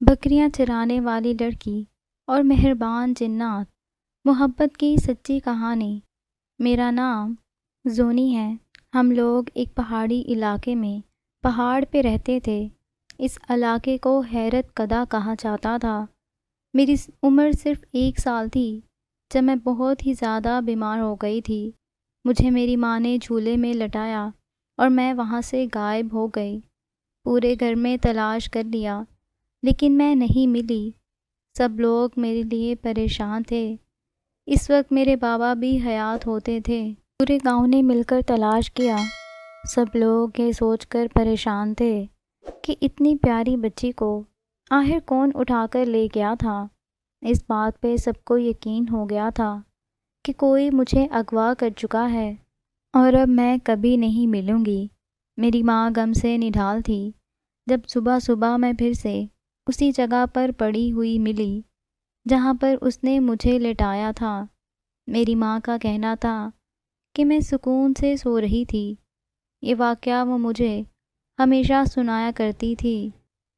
بکریاں چرانے والی لڑکی اور مہربان جنات، محبت کی سچی کہانی۔ میرا نام زونی ہے۔ ہم لوگ ایک پہاڑی علاقے میں پہاڑ پہ رہتے تھے۔ اس علاقے کو حیرت کدہ کہا جاتا تھا۔ میری عمر صرف 1 سال تھی جب میں بہت ہی زیادہ بیمار ہو گئی تھی۔ مجھے میری ماں نے جھولے میں لٹایا اور میں وہاں سے غائب ہو گئی۔ پورے گھر میں تلاش کر لیا لیکن میں نہیں ملی۔ سب لوگ میرے لیے پریشان تھے۔ اس وقت میرے بابا بھی حیات ہوتے تھے۔ پورے گاؤں نے مل کر تلاش کیا۔ سب لوگ یہ سوچ کر پریشان تھے کہ اتنی پیاری بچی کو آخر کون اٹھا کر لے گیا تھا۔ اس بات پہ سب کو یقین ہو گیا تھا کہ کوئی مجھے اغوا کر چکا ہے اور اب میں کبھی نہیں ملوں گی۔ میری ماں غم سے نڈھال تھی جب صبح صبح میں پھر سے اسی جگہ پر پڑی ہوئی ملی جہاں پر اس نے مجھے لٹایا تھا۔ میری ماں کا کہنا تھا کہ میں سکون سے سو رہی تھی۔ یہ واقعہ وہ مجھے ہمیشہ سنایا کرتی تھی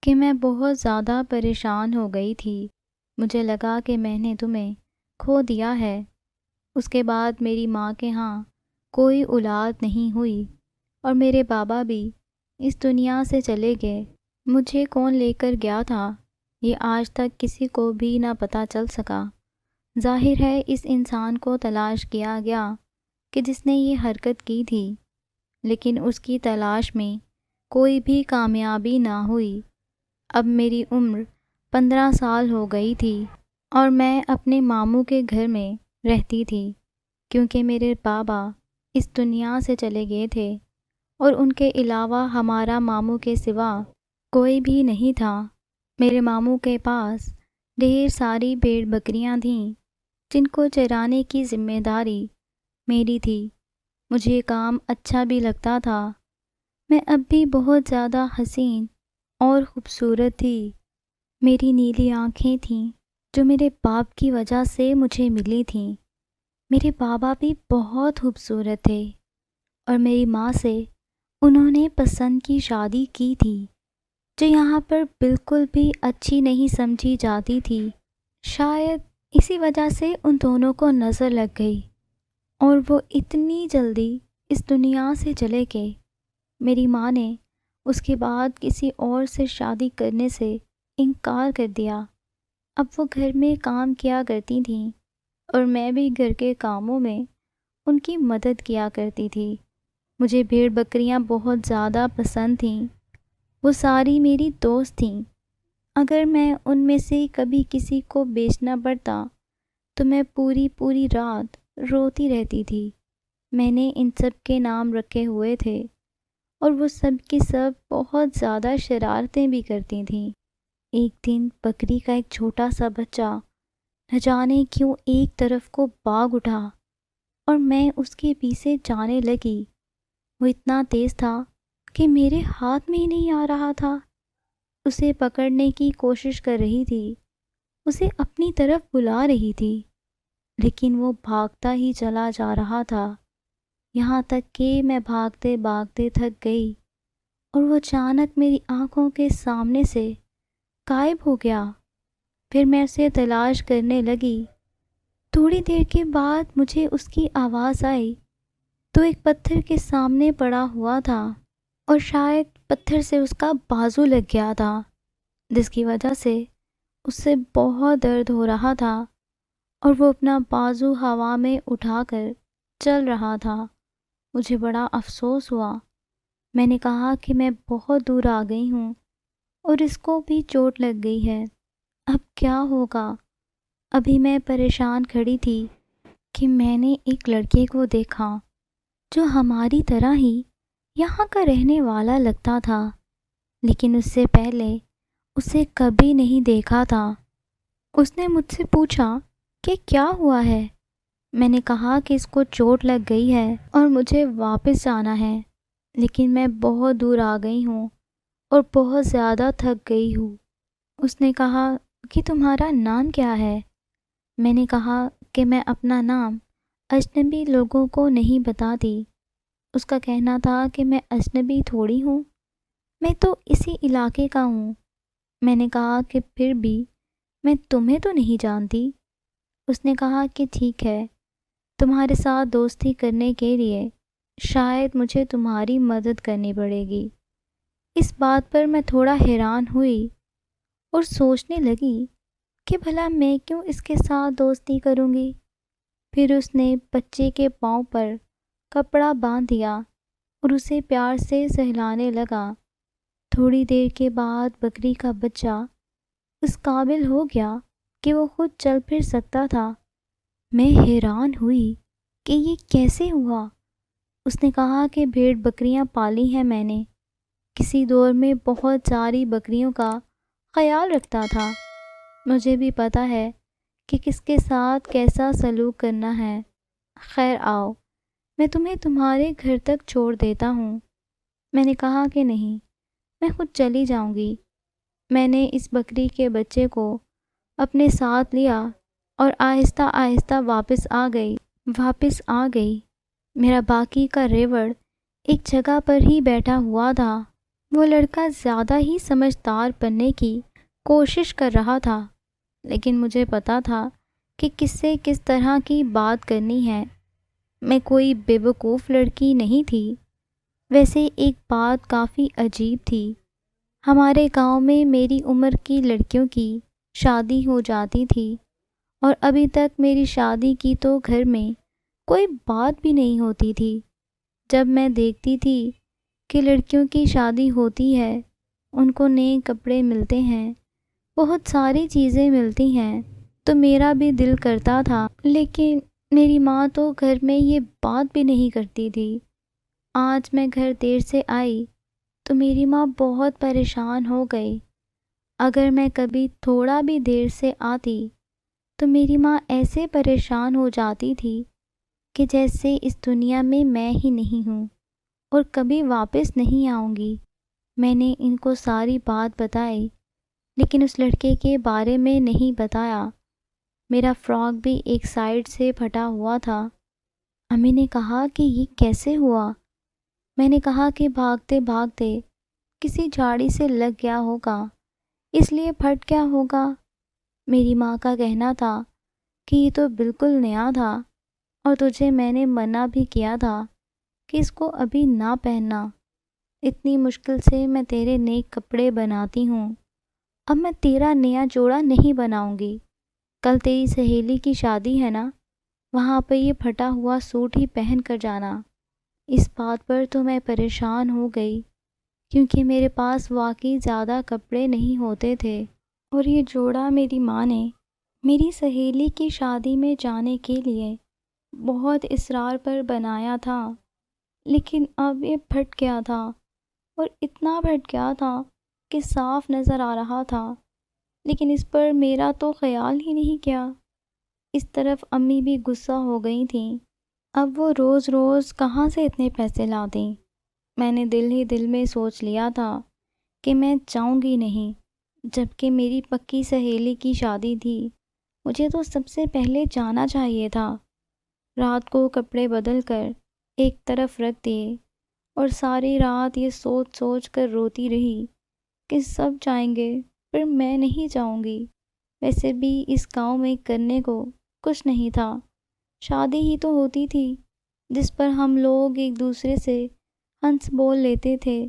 کہ میں بہت زیادہ پریشان ہو گئی تھی۔ مجھے لگا کہ میں نے تمہیں کھو دیا ہے۔ اس کے بعد میری ماں کے ہاں کوئی اولاد نہیں ہوئی اور میرے بابا بھی اس دنیا سے چلے گئے۔ مجھے کون لے کر گیا تھا یہ آج تک کسی کو بھی نہ پتہ چل سکا۔ ظاہر ہے اس انسان کو تلاش کیا گیا کہ جس نے یہ حرکت کی تھی، لیکن اس کی تلاش میں کوئی بھی کامیابی نہ ہوئی۔ اب میری عمر 15 سال ہو گئی تھی اور میں اپنے ماموں کے گھر میں رہتی تھی کیونکہ میرے بابا اس دنیا سے چلے گئے تھے اور ان کے علاوہ ہمارا ماموں کے سوا کوئی بھی نہیں تھا۔ میرے ماموں کے پاس ڈھیر ساری بھیڑ بکریاں تھیں جن کو چرانے کی ذمہ داری میری تھی۔ مجھے یہ کام اچھا بھی لگتا تھا۔ میں اب بھی بہت زیادہ حسین اور خوبصورت تھی۔ میری نیلی آنکھیں تھیں جو میرے باپ کی وجہ سے مجھے ملی تھیں۔ میرے بابا بھی بہت خوبصورت تھے اور میری ماں سے انہوں نے پسند کی شادی کی تھی جو یہاں پر بالکل بھی اچھی نہیں سمجھی جاتی تھی۔ شاید اسی وجہ سے ان دونوں کو نظر لگ گئی اور وہ اتنی جلدی اس دنیا سے چلے گئے۔ میری ماں نے اس کے بعد کسی اور سے شادی کرنے سے انکار کر دیا۔ اب وہ گھر میں کام کیا کرتی تھیں اور میں بھی گھر کے کاموں میں ان کی مدد کیا کرتی تھی۔ مجھے بھیڑ بکریاں بہت زیادہ پسند تھیں۔ وہ ساری میری دوست تھیں۔ اگر میں ان میں سے کبھی کسی کو بیچنا پڑتا تو میں پوری رات روتی رہتی تھی۔ میں نے ان سب کے نام رکھے ہوئے تھے اور وہ سب کی سب بہت زیادہ شرارتیں بھی کرتی تھیں۔ ایک دن بکری کا ایک چھوٹا سا بچہ نہ جانے کیوں ایک طرف کو بھاگ اٹھا اور میں اس کے پیچھے جانے لگی۔ وہ اتنا تیز تھا کہ میرے ہاتھ میں ہی نہیں آ رہا تھا۔ اسے پکڑنے کی کوشش کر رہی تھی، اسے اپنی طرف بلا رہی تھی، لیکن وہ بھاگتا ہی چلا جا رہا تھا، یہاں تک کہ میں بھاگتے بھاگتے تھک گئی اور وہ اچانک میری آنکھوں کے سامنے سے غائب ہو گیا۔ پھر میں اسے تلاش کرنے لگی۔ تھوڑی دیر کے بعد مجھے اس کی آواز آئی تو ایک پتھر کے سامنے پڑا ہوا تھا اور شاید پتھر سے اس کا بازو لگ گیا تھا، جس کی وجہ سے اس سے بہت درد ہو رہا تھا اور وہ اپنا بازو ہوا میں اٹھا کر چل رہا تھا۔ مجھے بڑا افسوس ہوا۔ میں نے کہا کہ میں بہت دور آ گئی ہوں اور اس کو بھی چوٹ لگ گئی ہے، اب کیا ہوگا؟ ابھی میں پریشان کھڑی تھی کہ میں نے ایک لڑکے کو دیکھا جو ہماری طرح ہی یہاں کا رہنے والا لگتا تھا، لیکن اس سے پہلے اسے کبھی نہیں دیکھا تھا۔ اس نے مجھ سے پوچھا کہ کیا ہوا ہے؟ میں نے کہا کہ اس کو چوٹ لگ گئی ہے اور مجھے واپس جانا ہے، لیکن میں بہت دور آ گئی ہوں اور بہت زیادہ تھک گئی ہوں۔ اس نے کہا کہ تمہارا نام کیا ہے؟ میں نے کہا کہ میں اپنا نام اجنبی لوگوں کو نہیں بتاتی۔ اس کا کہنا تھا کہ میں اجنبی تھوڑی ہوں، میں تو اسی علاقے کا ہوں، میں نے کہا کہ پھر بھی میں تمہیں تو نہیں جانتی۔ اس نے کہا کہ ٹھیک ہے، تمہارے ساتھ دوستی کرنے کے لیے شاید مجھے تمہاری مدد کرنی پڑے گی۔ اس بات پر میں تھوڑا حیران ہوئی اور سوچنے لگی کہ بھلا میں کیوں اس کے ساتھ دوستی کروں گی۔ پھر اس نے بچے کے پاؤں پر کپڑا باندھ دیا اور اسے پیار سے سہلانے لگا۔ تھوڑی دیر کے بعد بکری کا بچہ اس قابل ہو گیا کہ وہ خود چل پھر سکتا تھا۔ میں حیران ہوئی کہ یہ کیسے ہوا۔ اس نے کہا کہ بھیڑ بکریاں پالی ہیں میں نے، کسی دور میں بہت ساری بکریوں کا خیال رکھتا تھا، مجھے بھی پتہ ہے کہ کس کے ساتھ کیسا سلوک کرنا ہے۔ خیر آؤ، میں تمہیں تمہارے گھر تک چھوڑ دیتا ہوں۔ میں نے کہا کہ نہیں، میں خود چلی جاؤں گی۔ میں نے اس بکری کے بچے کو اپنے ساتھ لیا اور آہستہ آہستہ واپس آ گئی۔ میرا باقی کا ریوڑ ایک جگہ پر ہی بیٹھا ہوا تھا۔ وہ لڑکا زیادہ ہی سمجھدار بننے کی کوشش کر رہا تھا، لیکن مجھے پتا تھا کہ کس سے کس طرح کی بات کرنی ہے۔ میں کوئی بے وقوف لڑکی نہیں تھی۔ ویسے ایک بات کافی عجیب تھی، ہمارے گاؤں میں میری عمر کی لڑکیوں کی شادی ہو جاتی تھی اور ابھی تک میری شادی کی تو گھر میں کوئی بات بھی نہیں ہوتی تھی۔ جب میں دیکھتی تھی کہ لڑکیوں کی شادی ہوتی ہے، ان کو نئے کپڑے ملتے ہیں، بہت ساری چیزیں ملتی ہیں، تو میرا بھی دل کرتا تھا، لیکن میری ماں تو گھر میں یہ بات بھی نہیں کرتی تھی۔ آج میں گھر دیر سے آئی تو میری ماں بہت پریشان ہو گئی۔ اگر میں کبھی تھوڑا بھی دیر سے آتی تو میری ماں ایسے پریشان ہو جاتی تھی کہ جیسے اس دنیا میں ہی نہیں ہوں اور کبھی واپس نہیں آؤں گی۔ میں نے ان کو ساری بات بتائی، لیکن اس لڑکے کے بارے میں نہیں بتایا۔ میرا فراک بھی ایک سائیڈ سے پھٹا ہوا تھا۔ امی نے کہا کہ یہ کیسے ہوا؟ میں نے کہا کہ بھاگتے بھاگتے کسی جھاڑی سے لگ گیا ہوگا، اس لیے پھٹ گیا ہوگا۔ میری ماں کا کہنا تھا کہ یہ تو بالکل نیا تھا اور تجھے میں نے منع بھی کیا تھا کہ اس کو ابھی نہ پہننا۔ اتنی مشکل سے میں تیرے نئے کپڑے بناتی ہوں، اب میں تیرا نیا جوڑا نہیں بناؤں گی۔ کل تیری سہیلی کی شادی ہے نا، وہاں پہ یہ پھٹا ہوا سوٹ ہی پہن کر جانا۔ اس بات پر تو میں پریشان ہو گئی، کیونکہ میرے پاس واقعی زیادہ کپڑے نہیں ہوتے تھے اور یہ جوڑا میری ماں نے میری سہیلی کی شادی میں جانے کے لیے بہت اصرار پر بنایا تھا، لیکن اب یہ پھٹ گیا تھا اور اتنا پھٹ گیا تھا کہ صاف نظر آ رہا تھا، لیکن اس پر میرا تو خیال ہی نہیں کیا۔ اس طرف امی بھی غصہ ہو گئی تھیں، اب وہ روز روز کہاں سے اتنے پیسے لاتی۔ میں نے دل ہی دل میں سوچ لیا تھا کہ میں جاؤں گی نہیں، جبکہ میری پکی سہیلی کی شادی تھی، مجھے تو سب سے پہلے جانا چاہیے تھا۔ رات کو کپڑے بدل کر ایک طرف رکھ دیے اور ساری رات یہ سوچ سوچ کر روتی رہی کہ سب جائیں گے پر میں نہیں جاؤں گی۔ ویسے بھی اس گاؤں میں کرنے کو کچھ نہیں تھا، شادی ہی تو ہوتی تھی جس پر ہم لوگ ایک دوسرے سے ہنس بول لیتے تھے،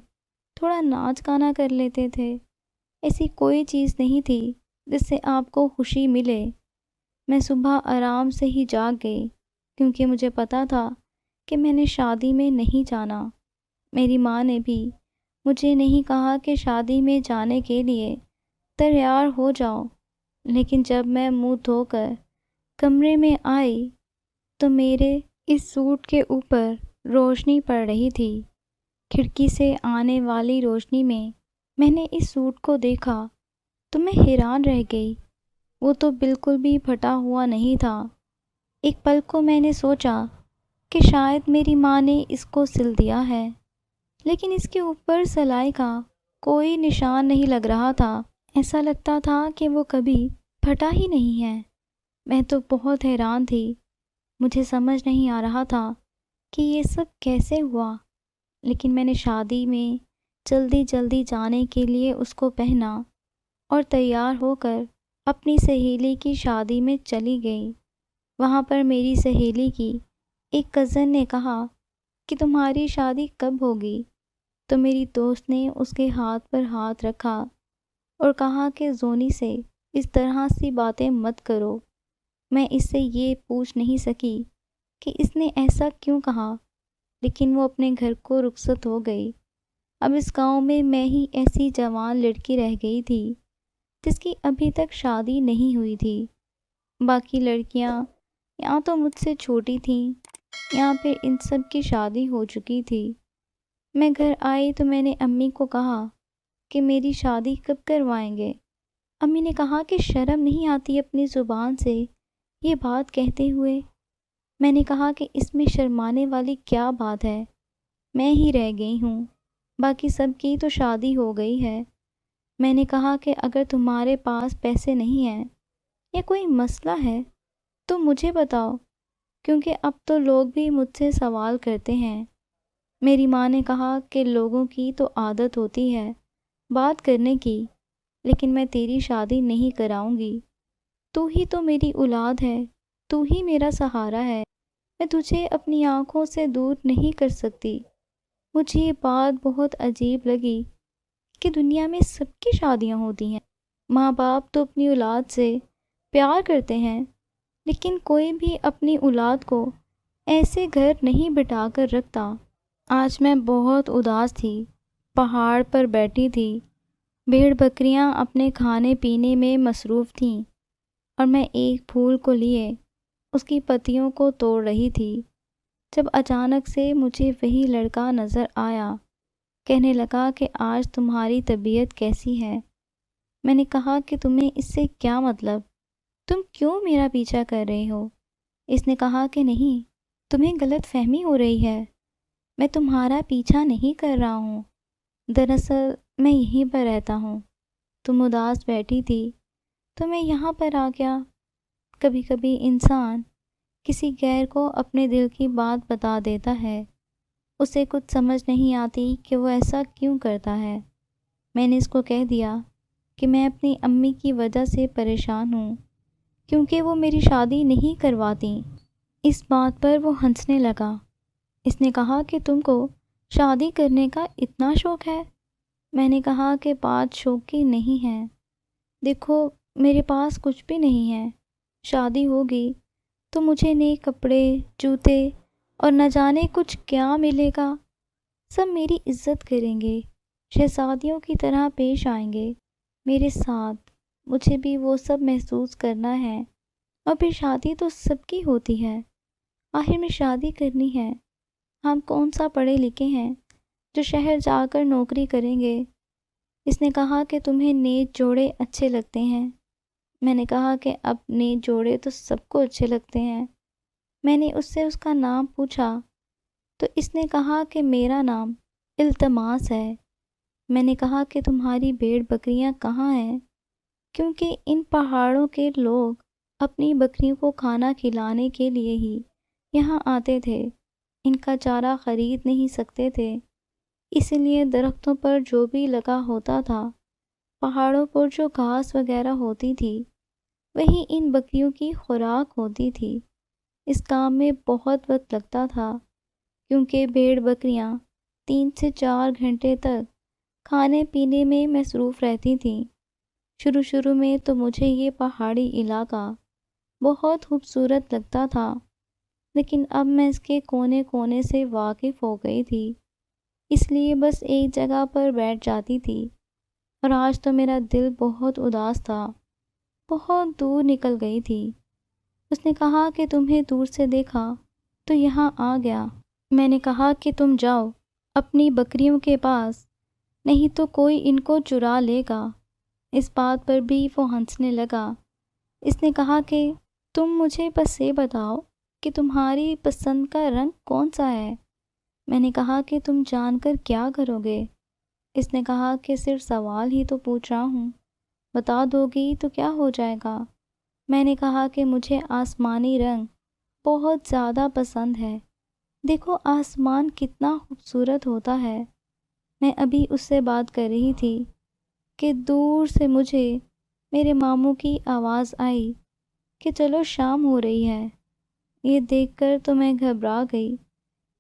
تھوڑا ناچ گانا کر لیتے تھے۔ ایسی کوئی چیز نہیں تھی جس سے آپ کو خوشی ملے۔ میں صبح آرام سے ہی جاگ گئی، کیونکہ مجھے پتا تھا کہ میں نے شادی میں نہیں جانا۔ میری ماں نے بھی مجھے نہیں کہا کہ شادی میں جانے کے لیے تیار ہو جاؤ، لیکن جب میں منہ دھو کر کمرے میں آئی تو میرے اس سوٹ کے اوپر روشنی پڑ رہی تھی۔ کھڑکی سے آنے والی روشنی میں نے اس سوٹ کو دیکھا تو میں حیران رہ گئی، وہ تو بالکل بھی پھٹا ہوا نہیں تھا۔ ایک پل کو میں نے سوچا کہ شاید میری ماں نے اس کو سل دیا ہے، لیکن اس کے اوپر سلائی کا کوئی نشان نہیں لگ رہا تھا، ایسا لگتا تھا کہ وہ کبھی پھٹا ہی نہیں ہے۔ میں تو بہت حیران تھی، مجھے سمجھ نہیں آ رہا تھا کہ یہ سب کیسے ہوا، لیکن میں نے شادی میں جلدی جانے کے لیے اس کو پہنا اور تیار ہو کر اپنی سہیلی کی شادی میں چلی گئی۔ وہاں پر میری سہیلی کی ایک کزن نے کہا کہ تمہاری شادی کب ہوگی؟ تو میری دوست نے اس کے ہاتھ پر ہاتھ رکھا اور کہا کہ زونی سے اس طرح سی باتیں مت کرو۔ میں اس سے یہ پوچھ نہیں سکی کہ اس نے ایسا کیوں کہا، لیکن وہ اپنے گھر کو رخصت ہو گئی۔ اب اس گاؤں میں ہی ایسی جوان لڑکی رہ گئی تھی جس کی ابھی تک شادی نہیں ہوئی تھی۔ باقی لڑکیاں یا تو مجھ سے چھوٹی تھیں یا پھر ان سب کی شادی ہو چکی تھی۔ میں گھر آئی تو میں نے امی کو کہا کہ میری شادی کب کروائیں گے؟ امی نے کہا کہ شرم نہیں آتی اپنی زبان سے یہ بات کہتے ہوئے؟ میں نے کہا کہ اس میں شرمانے والی کیا بات ہے، میں ہی رہ گئی ہوں، باقی سب کی تو شادی ہو گئی ہے۔ میں نے کہا کہ اگر تمہارے پاس پیسے نہیں ہیں یا کوئی مسئلہ ہے تو مجھے بتاؤ، کیونکہ اب تو لوگ بھی مجھ سے سوال کرتے ہیں۔ میری ماں نے کہا کہ لوگوں کی تو عادت ہوتی ہے بات کرنے کی، لیکن میں تیری شادی نہیں کراؤں گی۔ تو ہی تو میری اولاد ہے، تو ہی میرا سہارا ہے، میں تجھے اپنی آنکھوں سے دور نہیں کر سکتی۔ مجھے یہ بات بہت عجیب لگی کہ دنیا میں سب کی شادیاں ہوتی ہیں، ماں باپ تو اپنی اولاد سے پیار کرتے ہیں، لیکن کوئی بھی اپنی اولاد کو ایسے گھر نہیں بٹھا کر رکھتا۔ آج میں بہت اداس تھی، پہاڑ پر بیٹھی تھی، بھیڑ بکریاں اپنے کھانے پینے میں مصروف تھیں اور میں ایک پھول کو لیے اس کی پتیوں کو توڑ رہی تھی، جب اچانک سے مجھے وہی لڑکا نظر آیا۔ کہنے لگا کہ آج تمہاری طبیعت کیسی ہے؟ میں نے کہا کہ تمہیں اس سے کیا مطلب، تم کیوں میرا پیچھا کر رہے ہو؟ اس نے کہا کہ نہیں، تمہیں غلط فہمی ہو رہی ہے، میں تمہارا پیچھا نہیں کر رہا ہوں، دراصل میں یہیں پر رہتا ہوں۔ تم اداس بیٹھی تھی تو میں یہاں پر آ گیا۔ کبھی کبھی انسان کسی غیر کو اپنے دل کی بات بتا دیتا ہے، اسے کچھ سمجھ نہیں آتی کہ وہ ایسا کیوں کرتا ہے۔ میں نے اس کو کہہ دیا کہ میں اپنی امی کی وجہ سے پریشان ہوں، کیونکہ وہ میری شادی نہیں کرواتی۔ اس بات پر وہ ہنسنے لگا۔ اس نے کہا کہ تم کو شادی کرنے کا اتنا شوق ہے؟ میں نے کہا کہ بات شوق کی نہیں ہے، دیکھو میرے پاس کچھ بھی نہیں ہے، شادی ہوگی تو مجھے نئے کپڑے، جوتے اور نہ جانے کچھ کیا ملے گا، سب میری عزت کریں گے، شہزادیوں کی طرح پیش آئیں گے میرے ساتھ، مجھے بھی وہ سب محسوس کرنا ہے۔ اور پھر شادی تو سب کی ہوتی ہے، آخر میں شادی کرنی ہے، ہم کون سا پڑھے لکھے ہیں جو شہر جا کر نوکری کریں گے؟ اس نے کہا کہ تمہیں نیک جوڑے اچھے لگتے ہیں۔ میں نے کہا کہ اب نیک جوڑے تو سب کو اچھے لگتے ہیں۔ میں نے اس سے اس کا نام پوچھا تو اس نے کہا کہ میرا نام التماس ہے۔ میں نے کہا کہ تمہاری بھیڑ بکریاں کہاں ہیں؟ کیونکہ ان پہاڑوں کے لوگ اپنی بکریوں کو کھانا کھلانے کے لیے ہی یہاں آتے تھے، ان کا چارہ خرید نہیں سکتے تھے، اس لیے درختوں پر جو بھی لگا ہوتا تھا، پہاڑوں پر جو گھاس وغیرہ ہوتی تھی، وہی ان بکریوں کی خوراک ہوتی تھی۔ اس کام میں بہت وقت لگتا تھا، کیونکہ بھیڑ بکریاں 3 سے 4 گھنٹے تک کھانے پینے میں مصروف رہتی تھیں۔ شروع میں تو مجھے یہ پہاڑی علاقہ بہت خوبصورت لگتا تھا، لیکن اب میں اس کے کونے کونے سے واقف ہو گئی تھی، اس لیے بس ایک جگہ پر بیٹھ جاتی تھی۔ اور آج تو میرا دل بہت اداس تھا، بہت دور نکل گئی تھی۔ اس نے کہا کہ تمہیں دور سے دیکھا تو یہاں آ گیا۔ میں نے کہا کہ تم جاؤ اپنی بکریوں کے پاس، نہیں تو کوئی ان کو چرا لے گا۔ اس بات پر بھی وہ ہنسنے لگا۔ اس نے کہا کہ تم مجھے بس یہ بتاؤ کہ تمہاری پسند کا رنگ کون سا ہے؟ میں نے کہا کہ تم جان کر کیا کرو گے؟ اس نے کہا کہ صرف سوال ہی تو پوچھ رہا ہوں، بتا دو گی تو کیا ہو جائے گا؟ میں نے کہا کہ مجھے آسمانی رنگ بہت زیادہ پسند ہے، دیکھو آسمان کتنا خوبصورت ہوتا ہے۔ میں ابھی اس سے بات کر رہی تھی کہ دور سے مجھے میرے ماموں کی آواز آئی کہ چلو شام ہو رہی ہے۔ یہ دیکھ کر تو میں گھبرا گئی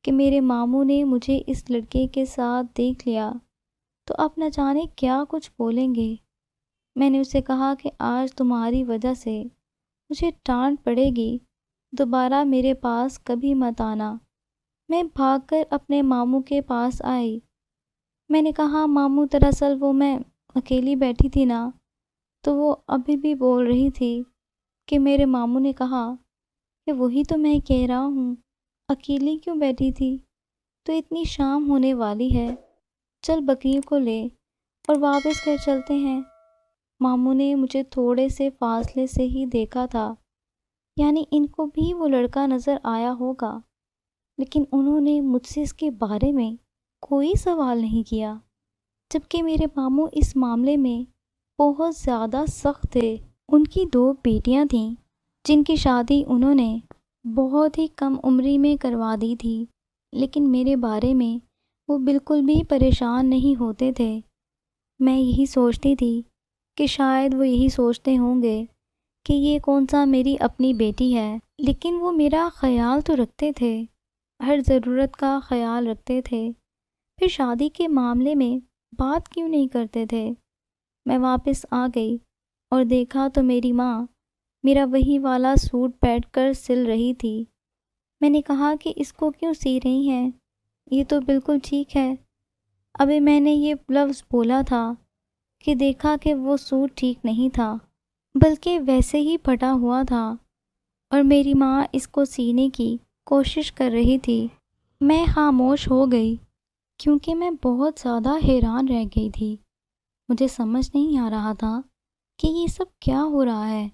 کہ میرے ماموں نے مجھے اس لڑکے کے ساتھ دیکھ لیا تو اب نہ جانے کیا کچھ بولیں گے۔ میں نے اسے کہا کہ آج تمہاری وجہ سے مجھے ڈانٹ پڑے گی، دوبارہ میرے پاس کبھی مت آنا۔ میں بھاگ کر اپنے ماموں کے پاس آئی۔ میں نے کہا ماموں دراصل وہ میں اکیلی بیٹھی تھی نا، تو وہ ابھی بھی بول رہی تھی کہ میرے ماموں نے کہا کہ وہی تو میں کہہ رہا ہوں، اکیلی کیوں بیٹھی تھی؟ تو اتنی شام ہونے والی ہے، چل بکریوں کو لے اور واپس گھر چلتے ہیں۔ ماموں نے مجھے تھوڑے سے فاصلے سے ہی دیکھا تھا، یعنی ان کو بھی وہ لڑکا نظر آیا ہوگا، لیکن انہوں نے مجھ سے اس کے بارے میں کوئی سوال نہیں کیا، جبکہ میرے ماموں اس معاملے میں بہت زیادہ سخت تھے۔ ان کی 2 بیٹیاں تھیں جن کی شادی انہوں نے بہت ہی کم عمری میں کروا دی تھی، لیکن میرے بارے میں وہ بالکل بھی پریشان نہیں ہوتے تھے۔ میں یہی سوچتی تھی کہ شاید وہ یہی سوچتے ہوں گے کہ یہ کون سا میری اپنی بیٹی ہے، لیکن وہ میرا خیال تو رکھتے تھے، ہر ضرورت کا خیال رکھتے تھے۔ پھر شادی کے معاملے میں بات کیوں نہیں کرتے تھے؟ میں واپس آ گئی اور دیکھا تو میری ماں میرا وہی والا سوٹ بیٹھ کر سل رہی تھی۔ میں نے کہا کہ اس کو کیوں سی رہی ہیں؟ یہ تو بالکل ٹھیک ہے۔ ابھی میں نے یہ لفظ بولا تھا کہ دیکھا کہ وہ سوٹ ٹھیک نہیں تھا، بلکہ ویسے ہی پھٹا ہوا تھا، اور میری ماں اس کو سینے کی کوشش کر رہی تھی۔ میں خاموش ہو گئی کیونکہ میں بہت زیادہ حیران رہ گئی تھی۔ مجھے سمجھ نہیں آ رہا تھا کہ یہ سب کیا ہو رہا ہے۔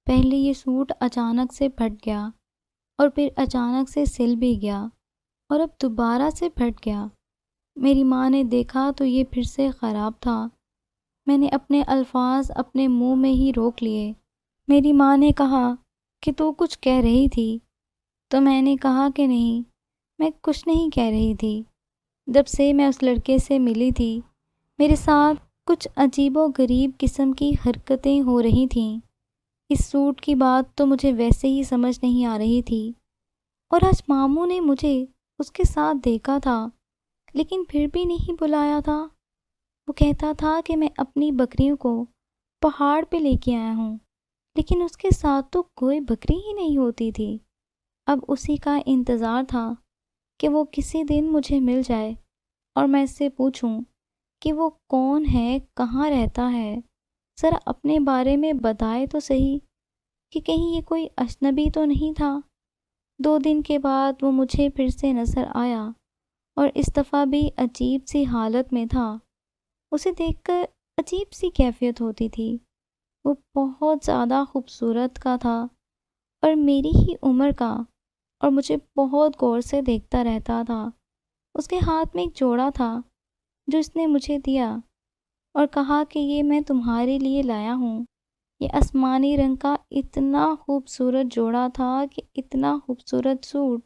پہلے یہ سوٹ اچانک سے پھٹ گیا اور پھر اچانک سے سل بھی گیا اور اب دوبارہ سے پھٹ گیا۔ میری ماں نے دیکھا تو یہ پھر سے خراب تھا۔ میں نے اپنے الفاظ اپنے منہ میں ہی روک لیے۔ میری ماں نے کہا کہ تو کچھ کہہ رہی تھی، تو میں نے کہا کہ نہیں، میں کچھ نہیں کہہ رہی تھی۔ جب سے میں اس لڑکے سے ملی تھی، میرے ساتھ کچھ عجیب و غریب قسم کی حرکتیں ہو رہی تھیں۔ اس سوٹ کی بات تو مجھے ویسے ہی سمجھ نہیں آ رہی تھی، اور آج ماموں نے مجھے اس کے ساتھ دیکھا تھا، لیکن پھر بھی نہیں بلایا تھا۔ وہ کہتا تھا کہ میں اپنی بکریوں کو پہاڑ پہ لے کے آیا ہوں، لیکن اس کے ساتھ تو کوئی بکری ہی نہیں ہوتی تھی۔ اب اسی کا انتظار تھا کہ وہ کسی دن مجھے مل جائے اور میں اس سے پوچھوں کہ وہ کون ہے، کہاں رہتا ہے، ذرا اپنے بارے میں بتائے تو صحیح کہ کہیں یہ کوئی اجنبی تو نہیں تھا۔ 2 دن کے بعد وہ مجھے پھر سے نظر آیا اور اس دفعہ بھی عجیب سی حالت میں تھا۔ اسے دیکھ کر عجیب سی کیفیت ہوتی تھی۔ وہ بہت زیادہ خوبصورت کا تھا اور میری ہی عمر کا، اور مجھے بہت غور سے دیکھتا رہتا تھا۔ اس کے ہاتھ میں ایک جوڑا تھا جو اس نے مجھے دیا اور کہا کہ یہ میں تمہارے لیے لایا ہوں۔ یہ آسمانی رنگ کا اتنا خوبصورت جوڑا تھا کہ اتنا خوبصورت سوٹ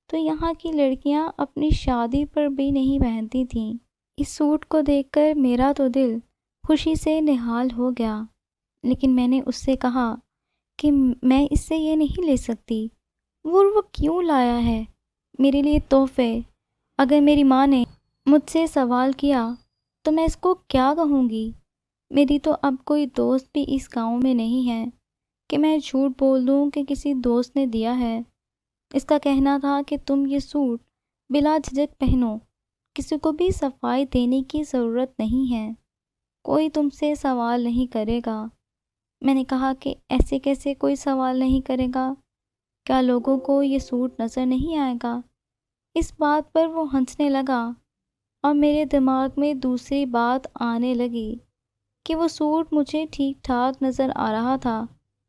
تو یہاں کی لڑکیاں اپنی شادی پر بھی نہیں پہنتی تھیں۔ اس سوٹ کو دیکھ کر میرا تو دل خوشی سے نہال ہو گیا، لیکن میں نے اس سے کہا کہ میں اس سے یہ نہیں لے سکتی۔ وہ کیوں لایا ہے میرے لیے تحفے؟ اگر میری ماں نے مجھ سے سوال کیا تو میں اس کو کیا کہوں گی؟ میری تو اب کوئی دوست بھی اس گاؤں میں نہیں ہے کہ میں جھوٹ بول دوں کہ کسی دوست نے دیا ہے۔ اس کا کہنا تھا کہ تم یہ سوٹ بلا جھجک پہنو، کسی کو بھی صفائی دینے کی ضرورت نہیں ہے، کوئی تم سے سوال نہیں کرے گا۔ میں نے کہا کہ ایسے کیسے کوئی سوال نہیں کرے گا؟ کیا لوگوں کو یہ سوٹ نظر نہیں آئے گا؟ اس بات پر وہ ہنسنے لگا اور میرے دماغ میں دوسری بات آنے لگی کہ وہ سوٹ مجھے ٹھیک ٹھاک نظر آ رہا تھا،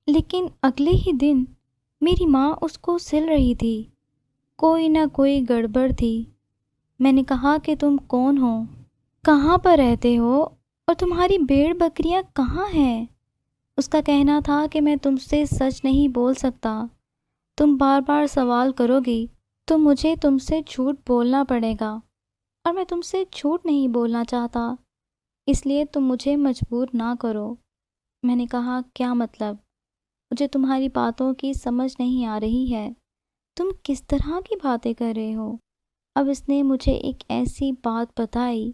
لیکن اگلے ہی دن میری ماں اس کو سل رہی تھی۔ کوئی نہ کوئی گڑبڑ تھی۔ میں نے کہا کہ تم کون ہو، کہاں پر رہتے ہو، اور تمہاری بھیڑ بکریاں کہاں ہیں؟ اس کا کہنا تھا کہ میں تم سے سچ نہیں بول سکتا، تم بار بار سوال کرو گی تو مجھے تم سے جھوٹ بولنا پڑے گا، اور میں تم سے جھوٹ نہیں بولنا چاہتا۔ اس لیے تم مجھے مجبور نہ کرو۔ میں نے کہا کیا مطلب؟ مجھے تمہاری باتوں کی سمجھ نہیں آ رہی ہے، تم کس طرح کی باتیں کر رہے ہو؟ اب اس نے مجھے ایک ایسی بات بتائی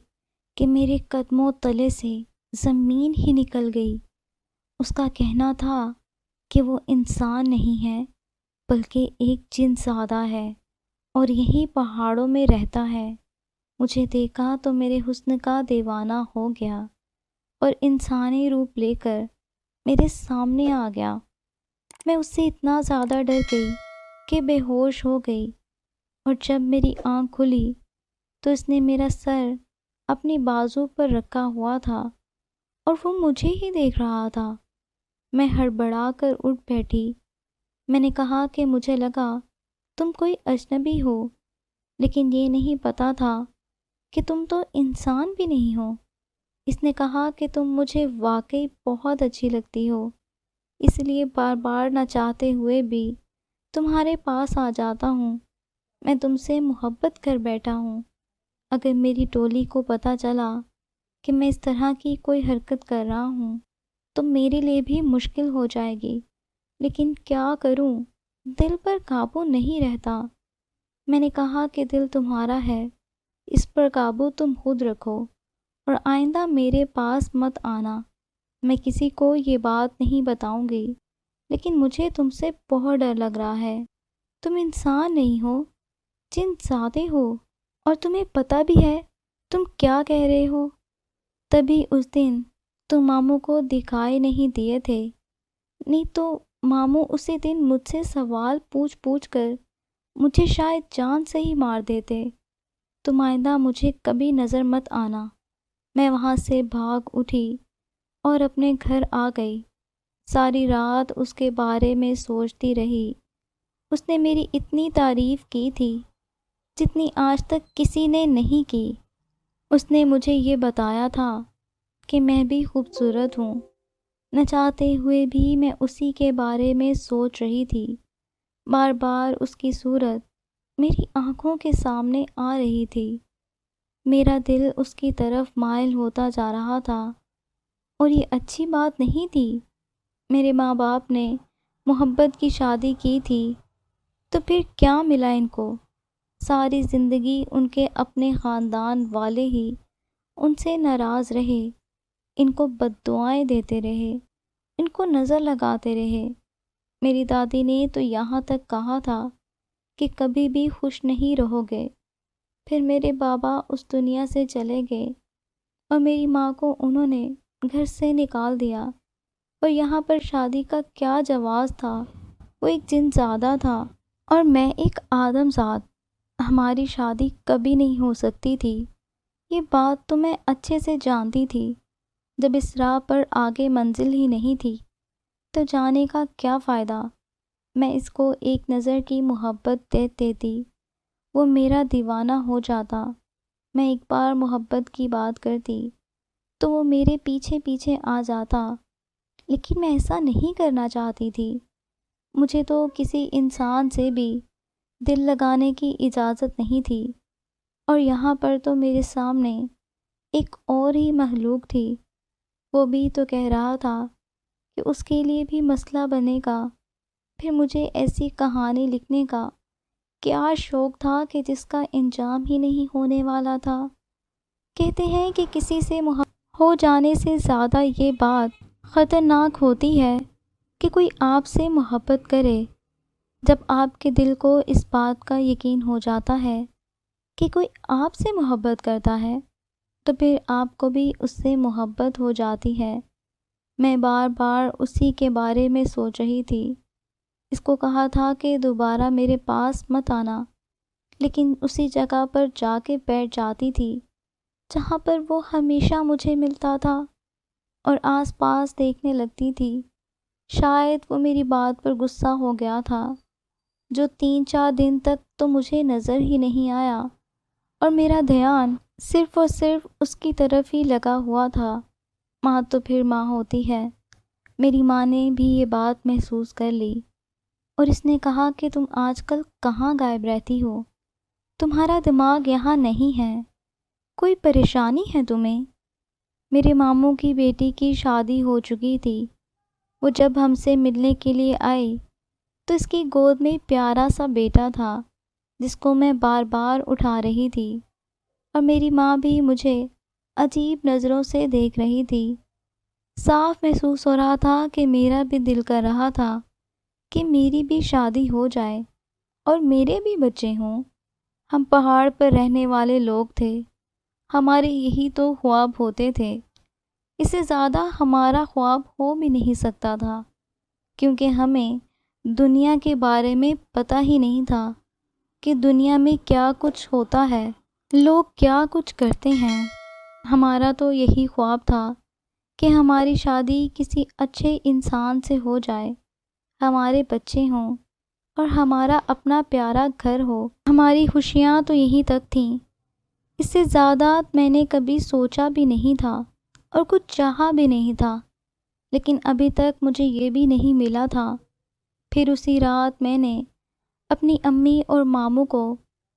کہ میرے قدموں تلے سے زمین ہی نکل گئی۔ اس کا کہنا تھا کہ وہ انسان نہیں ہے بلکہ ایک جن زادہ ہے اور یہیں پہاڑوں میں رہتا ہے۔ مجھے دیکھا تو میرے حسن کا دیوانہ ہو گیا اور انسانی روپ لے کر میرے سامنے آ گیا۔ میں اس سے اتنا زیادہ ڈر گئی کہ بے ہوش ہو گئی، اور جب میری آنکھ کھلی تو اس نے میرا سر اپنی بازو پر رکھا ہوا تھا اور وہ مجھے ہی دیکھ رہا تھا۔ میں ہڑبڑا کر اٹھ بیٹھی۔ میں نے کہا کہ مجھے لگا تم کوئی اجنبی ہو، لیکن یہ نہیں پتا تھا کہ تم تو انسان بھی نہیں ہو۔ اس نے کہا کہ تم مجھے واقعی بہت اچھی لگتی ہو، اس لیے بار بار نہ چاہتے ہوئے بھی تمہارے پاس آ جاتا ہوں۔ میں تم سے محبت کر بیٹھا ہوں۔ اگر میری ٹولی کو پتہ چلا کہ میں اس طرح کی کوئی حرکت کر رہا ہوں تو میرے لیے بھی مشکل ہو جائے گی، لیکن کیا کروں، دل پر قابو نہیں رہتا۔ میں نے کہا کہ دل تمہارا ہے، اس پر قابو تم خود رکھو اور آئندہ میرے پاس مت آنا۔ میں کسی کو یہ بات نہیں بتاؤں گی، لیکن مجھے تم سے بہت ڈر لگ رہا ہے۔ تم انسان نہیں ہو، جن زادے ہو، اور تمہیں پتہ بھی ہے تم کیا کہہ رہے ہو۔ تبھی اس دن تم ماموں کو دکھائی نہیں دیے تھے، نہیں تو ماموں اسی دن مجھ سے سوال پوچھ پوچھ کر مجھے شاید جان سے ہی مار دیتے۔ تم آئندہ مجھے کبھی نظر مت آنا۔ میں وہاں سے بھاگ اٹھی اور اپنے گھر آ گئی۔ ساری رات اس کے بارے میں سوچتی رہی۔ اس نے میری اتنی تعریف کی تھی جتنی آج تک کسی نے نہیں کی۔ اس نے مجھے یہ بتایا تھا کہ میں بھی خوبصورت ہوں۔ نہ چاہتے ہوئے بھی میں اسی کے بارے میں سوچ رہی تھی۔ بار بار اس کی صورت میری آنکھوں کے سامنے آ رہی تھی۔ میرا دل اس کی طرف مائل ہوتا جا رہا تھا، اور یہ اچھی بات نہیں تھی۔ میرے ماں باپ نے محبت کی شادی کی تھی، تو پھر کیا ملا ان کو؟ ساری زندگی ان کے اپنے خاندان والے ہی ان سے ناراض رہے، ان کو بد دعائیں دیتے رہے، ان کو نظر لگاتے رہے۔ میری دادی نے تو یہاں تک کہا تھا کہ کبھی بھی خوش نہیں رہو گے۔ پھر میرے بابا اس دنیا سے چلے گئے اور میری ماں کو انہوں نے گھر سے نکال دیا، اور یہاں پر شادی کا کیا جواز تھا؟ وہ ایک جن زادہ تھا اور میں ایک آدم زاد۔ ہماری شادی کبھی نہیں ہو سکتی تھی، یہ بات تو میں اچھے سے جانتی تھی۔ جب اس راہ پر آگے منزل ہی نہیں تھی تو جانے کا کیا فائدہ؟ میں اس کو ایک نظر کی محبت دے دیتی، وہ میرا دیوانہ ہو جاتا۔ میں ایک بار محبت کی بات کرتی تو وہ میرے پیچھے پیچھے آ جاتا، لیکن میں ایسا نہیں کرنا چاہتی تھی۔ مجھے تو کسی انسان سے بھی دل لگانے کی اجازت نہیں تھی، اور یہاں پر تو میرے سامنے ایک اور ہی مخلوق تھی۔ وہ بھی تو کہہ رہا تھا کہ اس کے لیے بھی مسئلہ بنے گا۔ پھر مجھے ایسی کہانی لکھنے کا کیا شوق تھا کہ جس کا انجام ہی نہیں ہونے والا تھا۔ کہتے ہیں کہ کسی سے محبت ہو جانے سے زیادہ یہ بات خطرناک ہوتی ہے کہ کوئی آپ سے محبت کرے۔ جب آپ کے دل کو اس بات کا یقین ہو جاتا ہے کہ کوئی آپ سے محبت کرتا ہے تو پھر آپ کو بھی اس سے محبت ہو جاتی ہے۔ میں بار بار اسی کے بارے میں سوچ رہی تھی۔ اس کو کہا تھا کہ دوبارہ میرے پاس مت آنا، لیکن اسی جگہ پر جا کے بیٹھ جاتی تھی جہاں پر وہ ہمیشہ مجھے ملتا تھا، اور آس پاس دیکھنے لگتی تھی۔ شاید وہ میری بات پر غصہ ہو گیا تھا، جو 3-4 دن تک تو مجھے نظر ہی نہیں آیا، اور میرا دھیان صرف اور صرف اس کی طرف ہی لگا ہوا تھا۔ ماں تو پھر ماں ہوتی ہے۔ میری ماں نے بھی یہ بات محسوس کر لی، اور اس نے کہا کہ تم آج کل کہاں غائب رہتی ہو؟ تمہارا دماغ یہاں نہیں ہے، کوئی پریشانی ہے تمہیں؟ میرے ماموں کی بیٹی کی شادی ہو چکی تھی۔ وہ جب ہم سے ملنے کے لیے آئی تو اس کی گود میں پیارا سا بیٹا تھا جس کو میں بار بار اٹھا رہی تھی، اور میری ماں بھی مجھے عجیب نظروں سے دیکھ رہی تھی۔ صاف محسوس ہو رہا تھا کہ میرا بھی دل کر رہا تھا کہ میری بھی شادی ہو جائے اور میرے بھی بچے ہوں۔ ہم پہاڑ پر رہنے والے لوگ تھے، ہمارے یہی تو خواب ہوتے تھے۔ اس سے زیادہ ہمارا خواب ہو بھی نہیں سکتا تھا، کیونکہ ہمیں دنیا کے بارے میں پتہ ہی نہیں تھا کہ دنیا میں کیا کچھ ہوتا ہے، لوگ کیا کچھ کرتے ہیں۔ ہمارا تو یہی خواب تھا کہ ہماری شادی کسی اچھے انسان سے ہو جائے، ہمارے بچے ہوں اور ہمارا اپنا پیارا گھر ہو۔ ہماری خوشیاں تو یہیں تک تھیں، اس سے زیادہ میں نے کبھی سوچا بھی نہیں تھا اور کچھ چاہا بھی نہیں تھا، لیکن ابھی تک مجھے یہ بھی نہیں ملا تھا۔ پھر اسی رات میں نے اپنی امی اور ماموں کو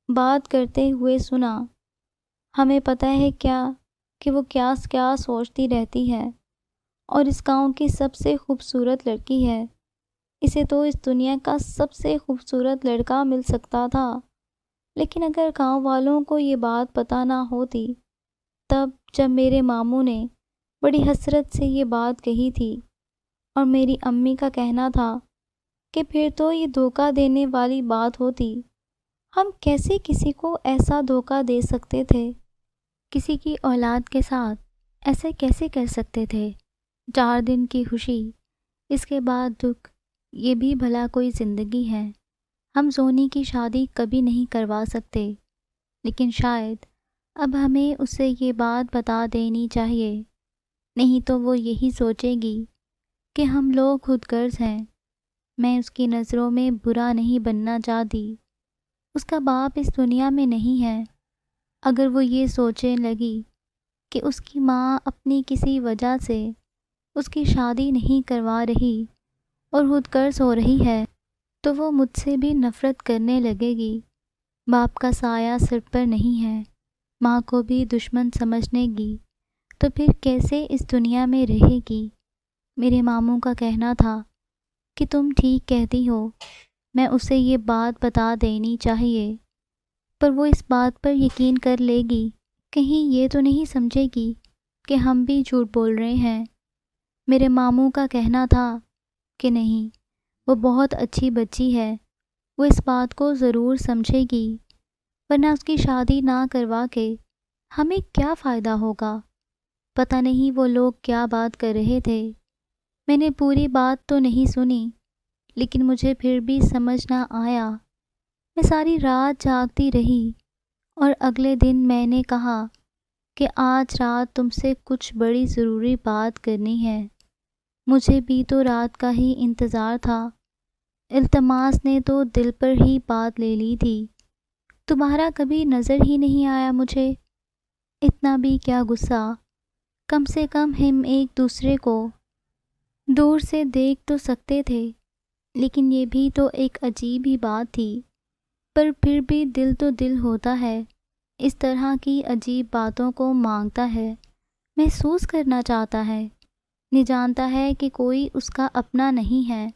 بات کرتے ہوئے سنا۔ ہمیں پتہ ہے کیا کہ وہ کیا سوچتی رہتی ہے، اور اس گاؤں کی سب سے خوبصورت لڑکی ہے، اسے تو اس دنیا کا سب سے خوبصورت لڑکا مل سکتا تھا۔ لیکن اگر گاؤں والوں کو یہ بات پتہ نہ ہوتی، تب جب میرے ماموں نے بڑی حسرت سے یہ بات کہی تھی اور میری امی کا کہنا تھا کہ پھر تو یہ دھوکہ دینے والی بات ہوتی، ہم کیسے کسی کو ایسا دھوکہ دے سکتے تھے، کسی کی اولاد کے ساتھ ایسے کیسے کر سکتے تھے؟ 4 دن کی خوشی، اس کے بعد دکھ، یہ بھی بھلا کوئی زندگی ہے؟ ہم زونی کی شادی کبھی نہیں کروا سکتے، لیکن شاید اب ہمیں اسے یہ بات بتا دینی چاہیے، نہیں تو وہ یہی سوچے گی کہ ہم لوگ خود غرض ہیں۔ میں اس کی نظروں میں برا نہیں بننا چاہتی، اس کا باپ اس دنیا میں نہیں ہے۔ اگر وہ یہ سوچنے لگی کہ اس کی ماں اپنی کسی وجہ سے اس کی شادی نہیں کروا رہی اور خود غرض ہو رہی ہے، تو وہ مجھ سے بھی نفرت کرنے لگے گی۔ باپ کا سایہ سر پر نہیں ہے، ماں کو بھی دشمن سمجھنے گی، تو پھر کیسے اس دنیا میں رہے گی؟ میرے ماموں کا کہنا تھا کہ تم ٹھیک کہتی ہو، میں اسے یہ بات بتا دینی چاہیے، پر وہ اس بات پر یقین کر لے گی، کہیں یہ تو نہیں سمجھے گی کہ ہم بھی جھوٹ بول رہے ہیں۔ میرے ماموں کا کہنا تھا کہ نہیں، وہ بہت اچھی بچی ہے، وہ اس بات کو ضرور سمجھے گی، ورنہ اس کی شادی نہ کروا کے ہمیں کیا فائدہ ہوگا۔ پتہ نہیں وہ لوگ کیا بات کر رہے تھے، میں نے پوری بات تو نہیں سنی، لیکن مجھے پھر بھی سمجھ نہ آیا۔ میں ساری رات جاگتی رہی، اور اگلے دن میں نے کہا کہ آج رات تم سے کچھ بڑی ضروری بات کرنی ہے۔ مجھے بھی تو رات کا ہی انتظار تھا، التماس نے تو دل پر ہی بات لے لی تھی، تمہارا کبھی نظر ہی نہیں آیا مجھے۔ اتنا بھی کیا غصہ، کم سے کم ہم ایک دوسرے کو دور سے دیکھ تو سکتے تھے، لیکن یہ بھی تو ایک عجیب ہی بات تھی۔ پر پھر بھی دل تو دل ہوتا ہے، اس طرح کی عجیب باتوں کو مانگتا ہے، محسوس کرنا چاہتا ہے، نہیں جانتا ہے کہ کوئی اس کا اپنا نہیں ہے،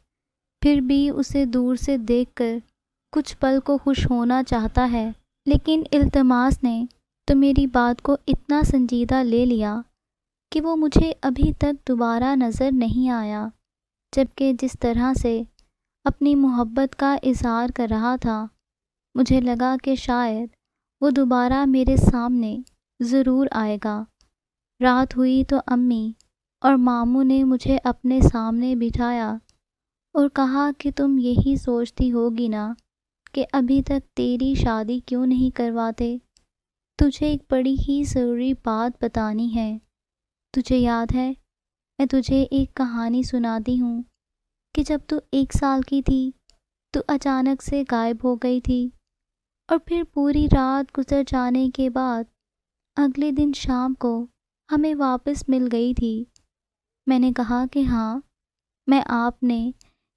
پھر بھی اسے دور سے دیکھ کر کچھ پل کو خوش ہونا چاہتا ہے۔ لیکن التماس نے تو میری بات کو اتنا سنجیدہ لے لیا کہ وہ مجھے ابھی تک دوبارہ نظر نہیں آیا، جبکہ جس طرح سے اپنی محبت کا اظہار کر رہا تھا، مجھے لگا کہ شاید وہ دوبارہ میرے سامنے ضرور آئے گا۔ رات ہوئی تو امی اور ماموں نے مجھے اپنے سامنے بٹھایا اور کہا کہ تم یہی سوچتی ہوگی نا کہ ابھی تک تیری شادی کیوں نہیں کرواتے؟ تجھے ایک بڑی ہی ضروری بات بتانی ہے۔ تجھے یاد ہے، میں تجھے ایک کہانی سناتی ہوں کہ جب تو 1 سال کی تھی تو اچانک سے غائب ہو گئی تھی، اور پھر پوری رات گزر جانے کے بعد اگلے دن شام کو ہمیں واپس مل گئی تھی۔ میں نے کہا کہ ہاں، آپ نے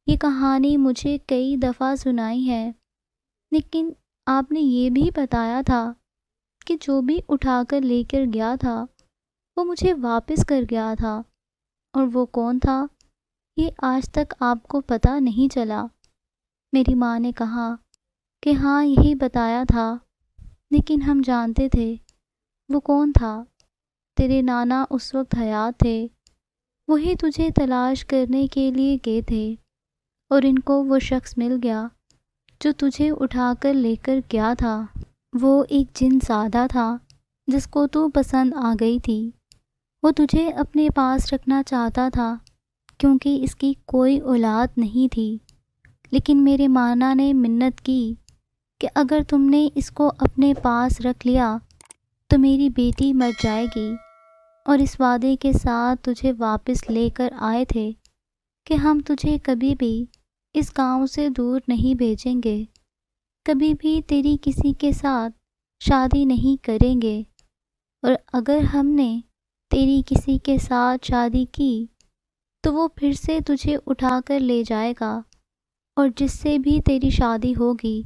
یہ کہانی مجھے کئی دفعہ سنائی ہے، لیکن آپ نے یہ بھی بتایا تھا کہ جو بھی اٹھا کر لے کر گیا تھا وہ مجھے واپس کر گیا تھا، اور وہ کون تھا یہ آج تک آپ کو پتہ نہیں چلا۔ میری ماں نے کہا کہ ہاں یہی بتایا تھا، لیکن ہم جانتے تھے وہ کون تھا۔ تیرے نانا اس وقت حیات تھے، وہی تجھے تلاش کرنے کے لیے گئے تھے، اور ان کو وہ شخص مل گیا جو تجھے اٹھا کر لے کر گیا تھا۔ وہ ایک جن زادہ تھا جس کو تو پسند آ گئی تھی۔ وہ تجھے اپنے پاس رکھنا چاہتا تھا کیونکہ اس کی کوئی اولاد نہیں تھی، لیکن میرے مانا نے منت کی کہ اگر تم نے اس کو اپنے پاس رکھ لیا تو میری بیٹی مر جائے گی، اور اس وعدے کے ساتھ تجھے واپس لے کر آئے تھے کہ ہم تجھے کبھی بھی اس گاؤں سے دور نہیں بھیجیں گے، کبھی بھی تیری کسی کے ساتھ شادی نہیں کریں گے، اور اگر ہم نے تیری کسی کے ساتھ شادی کی تو وہ پھر سے تجھے اٹھا کر لے جائے گا، اور جس سے بھی تیری شادی ہوگی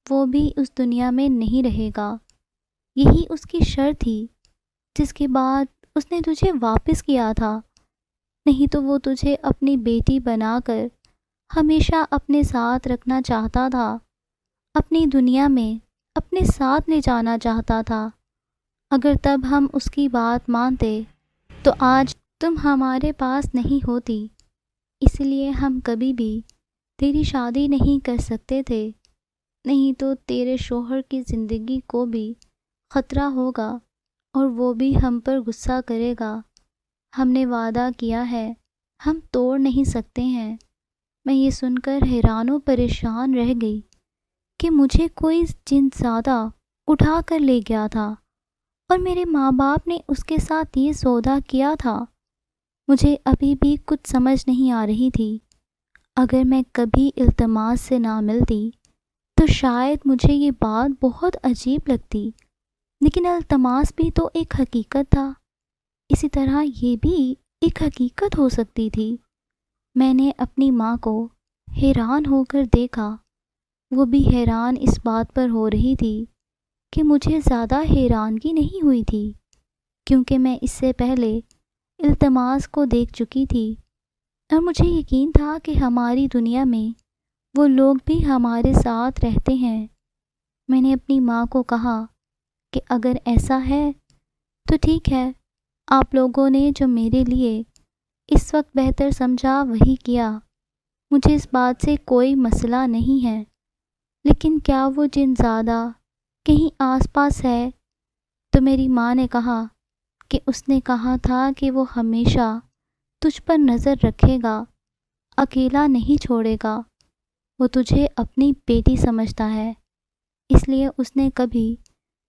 وہ بھی اس دنیا میں نہیں رہے گا۔ یہی اس کی شرط تھی جس کے بعد اس نے تجھے واپس کیا تھا، نہیں تو وہ تجھے اپنی بیٹی بنا کر ہمیشہ اپنے ساتھ رکھنا چاہتا تھا، اپنی دنیا میں اپنے ساتھ لے جانا چاہتا تھا۔ اگر تب ہم اس کی بات مانتے تو آج تم ہمارے پاس نہیں ہوتی، اس لیے ہم کبھی بھی تیری شادی نہیں کر سکتے تھے، نہیں تو تیرے شوہر کی زندگی کو بھی خطرہ ہوگا اور وہ بھی ہم پر غصہ کرے گا۔ ہم نے وعدہ کیا ہے، ہم توڑ نہیں سکتے ہیں۔ میں یہ سن کر حیران و پریشان رہ گئی کہ مجھے کوئی جن زادہ اٹھا کر لے گیا تھا، اور میرے ماں باپ نے اس کے ساتھ یہ سودا کیا تھا۔ مجھے ابھی بھی کچھ سمجھ نہیں آ رہی تھی۔ اگر میں کبھی التماس سے نہ ملتی تو شاید مجھے یہ بات بہت عجیب لگتی، لیکن التماس بھی تو ایک حقیقت تھا، اسی طرح یہ بھی ایک حقیقت ہو سکتی تھی۔ میں نے اپنی ماں کو حیران ہو کر دیکھا، وہ بھی حیران اس بات پر ہو رہی تھی کہ مجھے زیادہ حیرانگی نہیں ہوئی تھی، کیونکہ میں اس سے پہلے التماس کو دیکھ چکی تھی، اور مجھے یقین تھا کہ ہماری دنیا میں وہ لوگ بھی ہمارے ساتھ رہتے ہیں۔ میں نے اپنی ماں کو کہا کہ اگر ایسا ہے تو ٹھیک ہے، آپ لوگوں نے جو میرے لیے اس وقت بہتر سمجھا وہی کیا، مجھے اس بات سے کوئی مسئلہ نہیں ہے، لیکن کیا وہ جن زادہ کہیں آس پاس ہے؟ تو میری ماں نے کہا کہ اس نے کہا تھا کہ وہ ہمیشہ تجھ پر نظر رکھے گا، اکیلا نہیں چھوڑے گا، وہ تجھے اپنی بیٹی سمجھتا ہے، اس لیے اس نے کبھی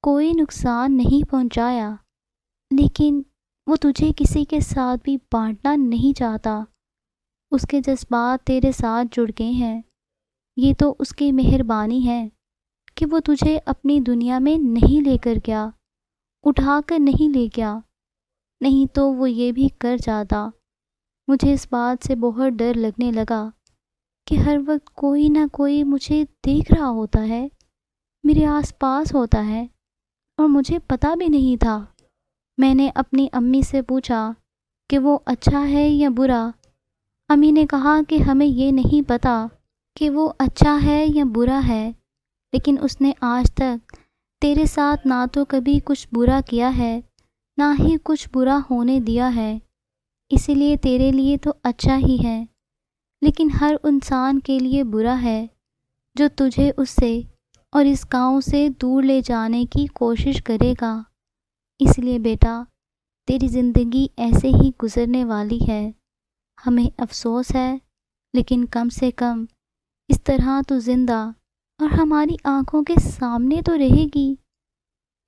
کوئی نقصان نہیں پہنچایا، لیکن وہ تجھے کسی کے ساتھ بھی بانٹنا نہیں چاہتا۔ اس کے جذبات تیرے ساتھ جڑ گئے ہیں، یہ تو اس کی مہربانی ہے کہ وہ تجھے اپنی دنیا میں نہیں لے کر گیا، اٹھا کر نہیں لے گیا، نہیں تو وہ یہ بھی کر جاتا۔ مجھے اس بات سے بہت ڈر لگنے لگا کہ ہر وقت کوئی نہ کوئی مجھے دیکھ رہا ہوتا ہے، میرے آس پاس ہوتا ہے، اور مجھے پتہ بھی نہیں تھا۔ میں نے اپنی امی سے پوچھا کہ وہ اچھا ہے یا برا۔ امی نے کہا کہ ہمیں یہ نہیں پتہ کہ وہ اچھا ہے یا برا ہے، لیکن اس نے آج تک تیرے ساتھ نہ تو کبھی کچھ برا کیا ہے، نہ ہی کچھ برا ہونے دیا ہے، اسی لیے تیرے لیے تو اچھا ہی ہے، لیکن ہر انسان کے لیے برا ہے جو تجھے اس سے اور اس گاؤں سے دور لے جانے کی کوشش کرے گا۔ اس لیے بیٹا، تیری زندگی ایسے ہی گزرنے والی ہے، ہمیں افسوس ہے، لیکن کم سے کم اس طرح تو زندہ اور ہماری آنکھوں کے سامنے تو رہے گی۔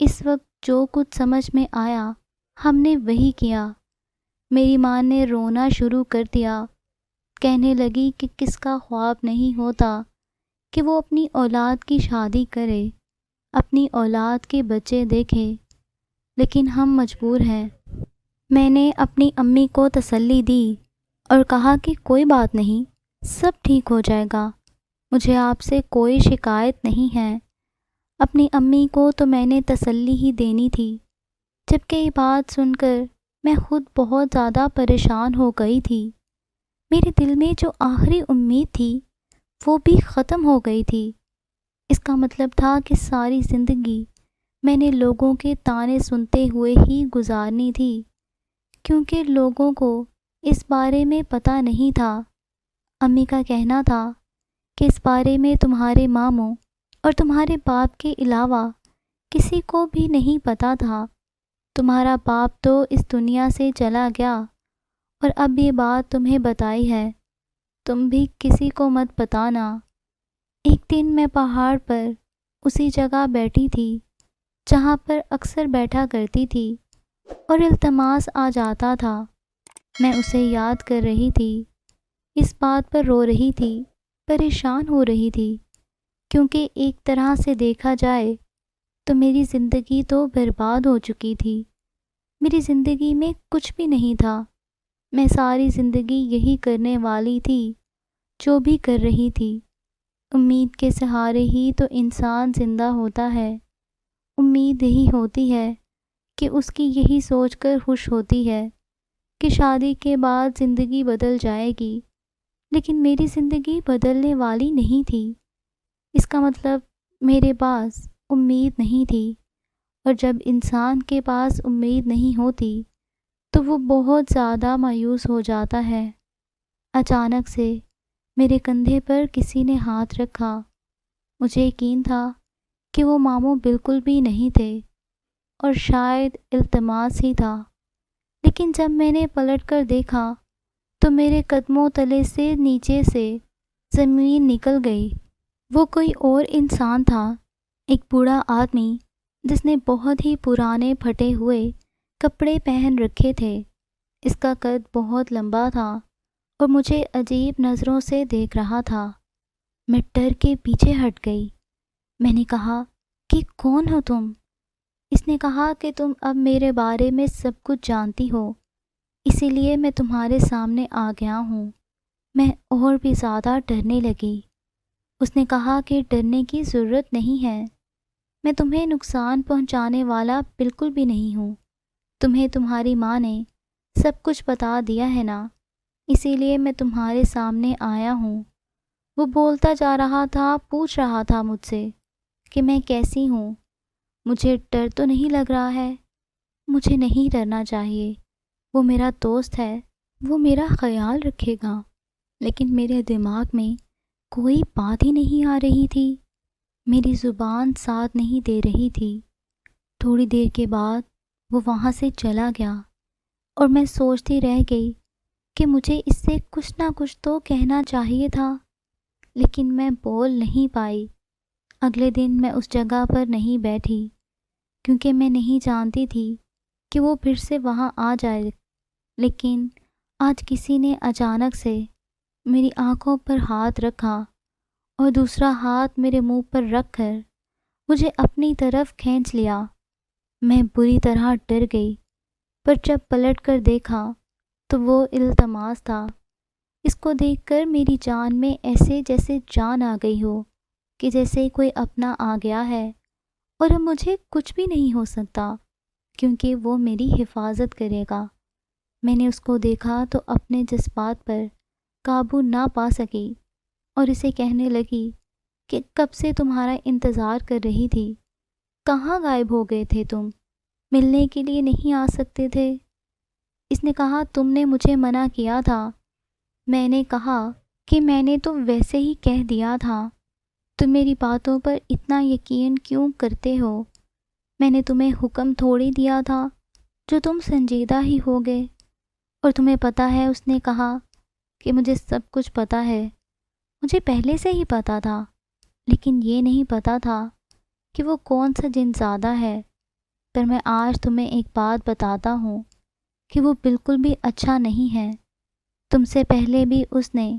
اس وقت جو کچھ سمجھ میں آیا ہم نے وہی کیا۔ میری ماں نے رونا شروع کر دیا، کہنے لگی کہ کس کا خواب نہیں ہوتا کہ وہ اپنی اولاد کی شادی کرے، اپنی اولاد کے بچے دیکھے، لیکن ہم مجبور ہیں۔ میں نے اپنی امی کو تسلی دی اور کہا کہ کوئی بات نہیں، سب ٹھیک ہو جائے گا، مجھے آپ سے کوئی شکایت نہیں ہے۔ اپنی امی کو تو میں نے تسلی ہی دینی تھی، جبکہ یہ بات سن کر میں خود بہت زیادہ پریشان ہو گئی تھی۔ میرے دل میں جو آخری امید تھی وہ بھی ختم ہو گئی تھی۔ اس کا مطلب تھا کہ ساری زندگی میں نے لوگوں کے طعنے سنتے ہوئے ہی گزارنی تھی، کیونکہ لوگوں کو اس بارے میں پتہ نہیں تھا۔ امی کا کہنا تھا کہ اس بارے میں تمہارے ماموں اور تمہارے باپ کے علاوہ کسی کو بھی نہیں پتہ تھا۔ تمہارا باپ تو اس دنیا سے چلا گیا اور اب یہ بات تمہیں بتائی ہے، تم بھی کسی کو مت بتانا۔ ایک دن میں پہاڑ پر اسی جگہ بیٹھی تھی جہاں پر اکثر بیٹھا کرتی تھی اور التماس آ جاتا تھا۔ میں اسے یاد کر رہی تھی، اس بات پر رو رہی تھی، پریشان ہو رہی تھی، کیونکہ ایک طرح سے دیکھا جائے تو میری زندگی تو برباد ہو چکی تھی۔ میری زندگی میں کچھ بھی نہیں تھا۔ میں ساری زندگی یہی کرنے والی تھی جو بھی کر رہی تھی۔ امید کے سہارے ہی تو انسان زندہ ہوتا ہے۔ امید یہی ہوتی ہے کہ اس کی یہی سوچ کر خوش ہوتی ہے کہ شادی کے بعد زندگی بدل جائے گی، لیکن میری زندگی بدلنے والی نہیں تھی۔ اس کا مطلب میرے پاس امید نہیں تھی، اور جب انسان کے پاس امید نہیں ہوتی تو وہ بہت زیادہ مایوس ہو جاتا ہے۔ اچانک سے میرے کندھے پر کسی نے ہاتھ رکھا۔ مجھے یقین تھا کہ وہ ماموں بالکل بھی نہیں تھے اور شاید التماس ہی تھا، لیکن جب میں نے پلٹ کر دیکھا تو میرے قدموں تلے سے نیچے سے زمین نکل گئی۔ وہ کوئی اور انسان تھا، ایک بوڑھا آدمی جس نے بہت ہی پرانے پھٹے ہوئے کپڑے پہن رکھے تھے۔ اس کا قد بہت لمبا تھا اور مجھے عجیب نظروں سے دیکھ رہا تھا۔ میں ڈر کے پیچھے ہٹ گئی۔ میں نے کہا کہ کون ہو تم؟ اس نے کہا کہ تم اب میرے بارے میں سب کچھ جانتی ہو، اسی لیے میں تمہارے سامنے آ گیا ہوں۔ میں اور بھی زیادہ ڈرنے لگی۔ اس نے کہا کہ ڈرنے کی ضرورت نہیں ہے، میں تمہیں نقصان پہنچانے والا بالکل بھی نہیں ہوں۔ تمہیں تمہاری ماں نے سب کچھ بتا دیا ہے نا، اسی لیے میں تمہارے سامنے آیا ہوں۔ وہ بولتا جا رہا تھا، پوچھ رہا تھا مجھ سے کہ میں کیسی ہوں۔ مجھے ڈر تو نہیں لگ رہا ہے۔ مجھے نہیں ڈرنا چاہیے، وہ میرا دوست ہے، وہ میرا خیال رکھے گا۔ لیکن میرے دماغ میں کوئی بات ہی نہیں آ رہی تھی، میری زبان ساتھ نہیں دے رہی تھی۔ تھوڑی دیر کے بعد وہ وہاں سے چلا گیا اور میں سوچتی رہ گئی کہ مجھے اس سے کچھ نہ کچھ تو کہنا چاہیے تھا، لیکن میں بول نہیں پائی۔ اگلے دن میں اس جگہ پر نہیں بیٹھی، کیونکہ میں نہیں جانتی تھی کہ وہ پھر سے وہاں آ جائے۔ لیکن آج کسی نے اچانک سے میری آنکھوں پر ہاتھ رکھا اور دوسرا ہاتھ میرے منہ پر رکھ کر مجھے اپنی طرف کھینچ لیا۔ میں بری طرح ڈر گئی، پر جب پلٹ کر دیکھا تو وہ التماس تھا۔ اس کو دیکھ کر میری جان میں ایسے جیسے جان آ گئی ہو، کہ جیسے کوئی اپنا آ گیا ہے اور اب مجھے کچھ بھی نہیں ہو سکتا، کیونکہ وہ میری حفاظت کرے گا۔ میں نے اس کو دیکھا تو اپنے جذبات پر قابو نہ پا سکی اور اسے کہنے لگی کہ کب سے تمہارا انتظار کر رہی تھی، کہاں غائب ہو گئے تھے تم؟ ملنے کے لیے نہیں آ سکتے تھے؟ اس نے کہا تم نے مجھے منع کیا تھا۔ میں نے کہا کہ میں نے تو ویسے ہی کہہ دیا تھا، تم میری باتوں پر اتنا یقین کیوں کرتے ہو؟ میں نے تمہیں حکم تھوڑی دیا تھا جو تم سنجیدہ ہی ہو گئے۔ اور تمہیں پتہ ہے، اس نے کہا کہ مجھے سب کچھ پتہ ہے۔ مجھے پہلے سے ہی پتہ تھا، لیکن یہ نہیں پتہ تھا کہ وہ کون سا جن زادہ ہے۔ پر میں آج تمہیں ایک بات بتاتا ہوں کہ وہ بالکل بھی اچھا نہیں ہے۔ تم سے پہلے بھی اس نے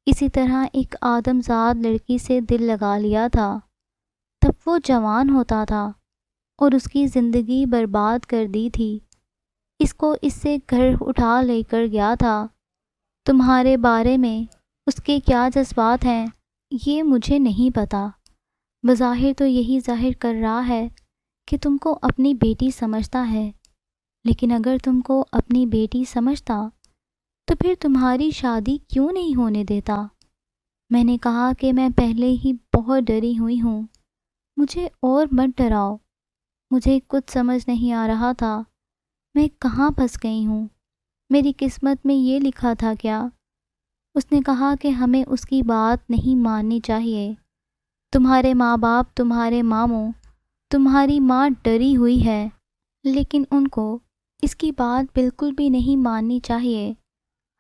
اسی طرح ایک آدم زاد لڑکی سے دل لگا لیا تھا، تب وہ جوان ہوتا تھا اور اس کی زندگی برباد کر دی تھی۔ اس کو اس سے گھر اٹھا لے کر گیا تھا۔ تمہارے بارے میں اس کے کیا جذبات ہیں یہ مجھے نہیں پتہ، بظاہر تو یہی ظاہر کر رہا ہے کہ تم کو اپنی بیٹی سمجھتا ہے، لیکن اگر تم کو اپنی بیٹی سمجھتا تو پھر تمہاری شادی کیوں نہیں ہونے دیتا؟ میں نے کہا کہ میں پہلے ہی بہت ڈری ہوئی ہوں، مجھے اور مت ڈراؤ۔ مجھے کچھ سمجھ نہیں آ رہا تھا، میں کہاں پھنس گئی ہوں؟ میری قسمت میں یہ لکھا تھا کیا؟ اس نے کہا کہ ہمیں اس کی بات نہیں ماننی چاہیے۔ تمہارے ماں باپ، تمہارے ماموں، تمہاری ماں ڈری ہوئی ہے، لیکن ان کو اس کی بات بالکل بھی نہیں ماننی چاہیے۔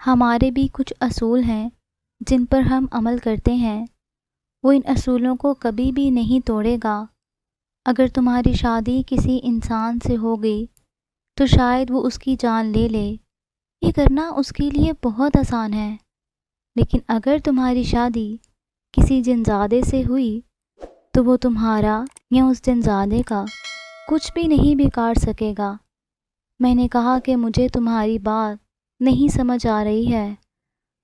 ہمارے بھی کچھ اصول ہیں جن پر ہم عمل کرتے ہیں، وہ ان اصولوں کو کبھی بھی نہیں توڑے گا۔ اگر تمہاری شادی کسی انسان سے ہو گئی تو شاید وہ اس کی جان لے لے، یہ کرنا اس کے لیے بہت آسان ہے۔ لیکن اگر تمہاری شادی کسی جنزادے سے ہوئی تو وہ تمہارا یا اس جنزادے کا کچھ بھی نہیں بگاڑ سکے گا۔ میں نے کہا کہ مجھے تمہاری بات نہیں سمجھ آ رہی ہے،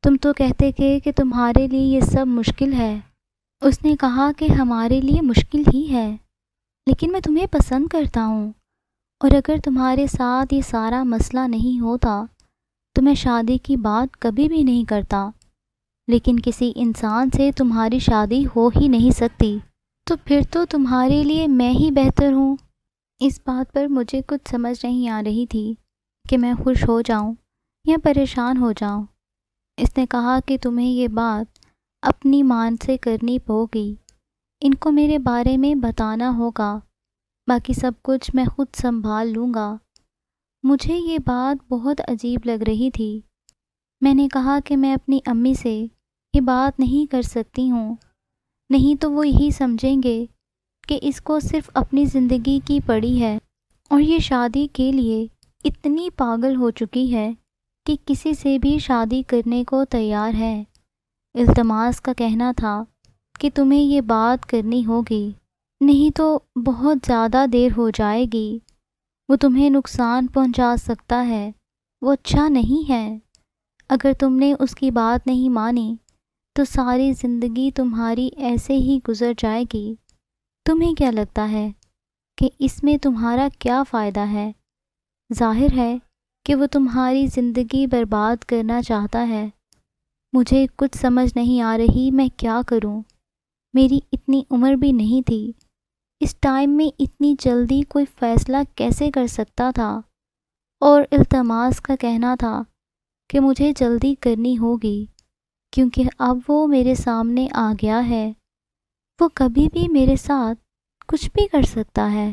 تم تو کہتے تھے کہ تمہارے لیے یہ سب مشکل ہے۔ اس نے کہا کہ ہمارے لیے مشکل ہی ہے، لیکن میں تمہیں پسند کرتا ہوں، اور اگر تمہارے ساتھ یہ سارا مسئلہ نہیں ہوتا تو میں شادی کی بات کبھی بھی نہیں کرتا۔ لیکن کسی انسان سے تمہاری شادی ہو ہی نہیں سکتی، تو پھر تو تمہارے لیے میں ہی بہتر ہوں۔ اس بات پر مجھے کچھ سمجھ نہیں آ رہی تھی کہ میں خوش ہو جاؤں یا پریشان ہو جاؤں۔ اس نے کہا کہ تمہیں یہ بات اپنی ماں سے کرنی ہوگی، ان کو میرے بارے میں بتانا ہوگا، باقی سب کچھ میں خود سنبھال لوں گا۔ مجھے یہ بات بہت عجیب لگ رہی تھی۔ میں نے کہا کہ میں اپنی امی سے یہ بات نہیں کر سکتی ہوں، نہیں تو وہ یہی سمجھیں گے کہ اس کو صرف اپنی زندگی کی پڑی ہے، اور یہ شادی کے لیے اتنی پاگل ہو چکی ہے کہ کسی سے بھی شادی کرنے کو تیار ہے۔ التماس کا کہنا تھا کہ تمہیں یہ بات کرنی ہوگی، نہیں تو بہت زیادہ دیر ہو جائے گی، وہ تمہیں نقصان پہنچا سکتا ہے، وہ اچھا نہیں ہے۔ اگر تم نے اس کی بات نہیں مانی تو ساری زندگی تمہاری ایسے ہی گزر جائے گی۔ تمہیں کیا لگتا ہے کہ اس میں تمہارا کیا فائدہ ہے؟ ظاہر ہے کہ وہ تمہاری زندگی برباد کرنا چاہتا ہے۔ مجھے کچھ سمجھ نہیں آ رہی میں کیا کروں۔ میری اتنی عمر بھی نہیں تھی، اس ٹائم میں اتنی جلدی کوئی فیصلہ کیسے کر سکتا تھا؟ اور التماس کا کہنا تھا کہ مجھے جلدی کرنی ہوگی کیونکہ اب وہ میرے سامنے آ گیا ہے، وہ کبھی بھی میرے ساتھ کچھ بھی کر سکتا ہے۔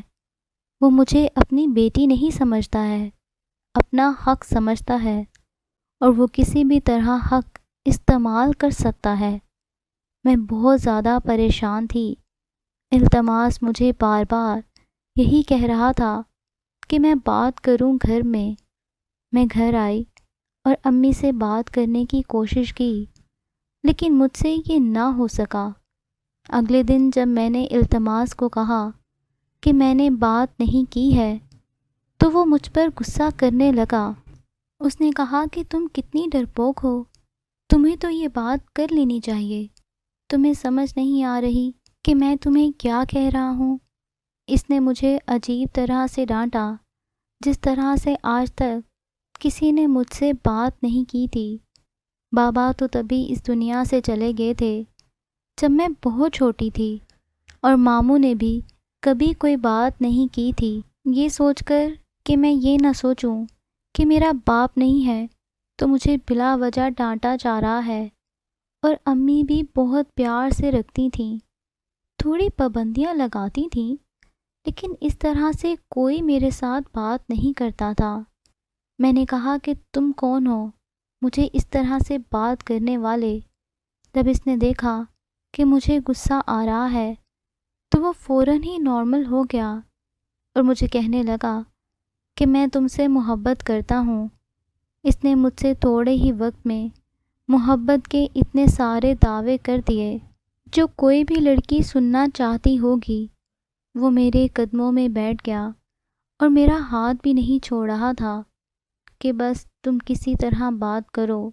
وہ مجھے اپنی بیٹی نہیں سمجھتا ہے، اپنا حق سمجھتا ہے، اور وہ کسی بھی طرح حق استعمال کر سکتا ہے۔ میں بہت زیادہ پریشان تھی۔ التماس مجھے بار بار یہی کہہ رہا تھا کہ میں بات کروں گھر میں۔ میں گھر آئی اور امی سے بات کرنے کی کوشش کی، لیکن مجھ سے یہ نہ ہو سکا۔ اگلے دن جب میں نے التماس کو کہا کہ میں نے بات نہیں کی ہے تو وہ مجھ پر غصہ کرنے لگا۔ اس نے کہا کہ تم کتنی ڈرپوک ہو، تمہیں تو یہ بات کر لینی چاہیے، تمہیں سمجھ نہیں آ رہی کہ میں تمہیں کیا کہہ رہا ہوں۔ اس نے مجھے عجیب طرح سے ڈانٹا، جس طرح سے آج تک کسی نے مجھ سے بات نہیں کی تھی۔ بابا تو تبھی اس دنیا سے چلے گئے تھے جب میں بہت چھوٹی تھی، اور ماموں نے بھی کبھی کوئی بات نہیں کی تھی۔ یہ سوچ کر کہ میں یہ نہ سوچوں کہ میرا باپ نہیں ہے تو مجھے بلا وجہ ڈانٹا جا رہا ہے، اور امی بھی بہت پیار سے رکھتی تھیں، تھوڑی پابندیاں لگاتی تھیں، لیکن اس طرح سے کوئی میرے ساتھ بات نہیں کرتا تھا۔ میں نے کہا کہ تم کون ہو مجھے اس طرح سے بات کرنے والے؟ جب اس نے دیکھا کہ مجھے غصہ آ رہا ہے تو وہ فوراً ہی نارمل ہو گیا اور مجھے کہنے لگا کہ میں تم سے محبت کرتا ہوں۔ اس نے مجھ سے تھوڑے ہی وقت میں محبت کے اتنے سارے دعوے کر دیے جو کوئی بھی لڑکی سننا چاہتی ہوگی۔ وہ میرے قدموں میں بیٹھ گیا اور میرا ہاتھ بھی نہیں چھوڑ رہا تھا کہ بس تم کسی طرح بات کرو،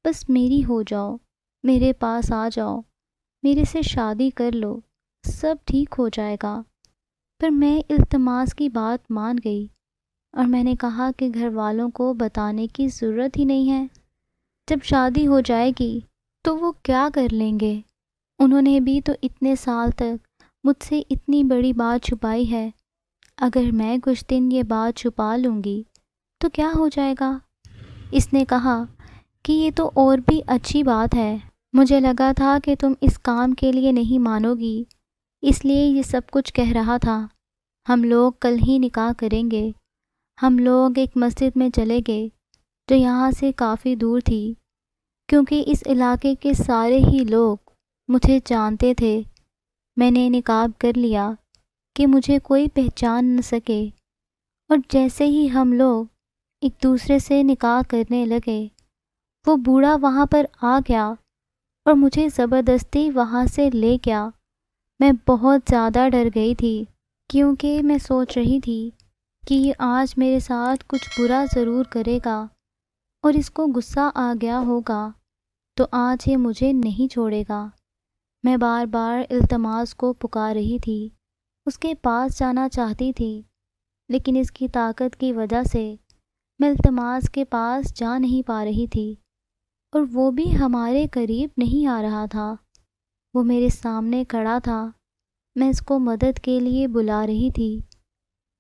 بس میری ہو جاؤ، میرے پاس آ جاؤ، میرے سے شادی کر لو، سب ٹھیک ہو جائے گا۔ پر میں التماس کی بات مان گئی۔ اور میں نے کہا کہ گھر والوں کو بتانے کی ضرورت ہی نہیں ہے، جب شادی ہو جائے گی تو وہ کیا کر لیں گے؟ انہوں نے بھی تو اتنے سال تک مجھ سے اتنی بڑی بات چھپائی ہے، اگر میں کچھ دن یہ بات چھپا لوں گی تو کیا ہو جائے گا؟ اس نے کہا کہ یہ تو اور بھی اچھی بات ہے، مجھے لگا تھا کہ تم اس کام کے لیے نہیں مانو گی، اس لیے یہ سب کچھ کہہ رہا تھا۔ ہم لوگ کل ہی نکاح کریں گے۔ ہم لوگ ایک مسجد میں چلے گئے جو یہاں سے کافی دور تھی، کیونکہ اس علاقے کے سارے ہی لوگ مجھے جانتے تھے۔ میں نے نقاب کر لیا کہ مجھے کوئی پہچان نہ سکے، اور جیسے ہی ہم لوگ ایک دوسرے سے نکاح کرنے لگے، وہ بوڑھا وہاں پر آ گیا اور مجھے زبردستی وہاں سے لے گیا۔ میں بہت زیادہ ڈر گئی تھی، کیونکہ میں سوچ رہی تھی کہ یہ آج میرے ساتھ کچھ برا ضرور کرے گا، اور اس کو غصہ آ گیا ہوگا تو آج یہ مجھے نہیں چھوڑے گا۔ میں بار بار التماس کو پکار رہی تھی، اس کے پاس جانا چاہتی تھی، لیکن اس کی طاقت کی وجہ سے میں التماس کے پاس جا نہیں پا رہی تھی، اور وہ بھی ہمارے قریب نہیں آ رہا تھا۔ وہ میرے سامنے کھڑا تھا، میں اس کو مدد کے لیے بلا رہی تھی،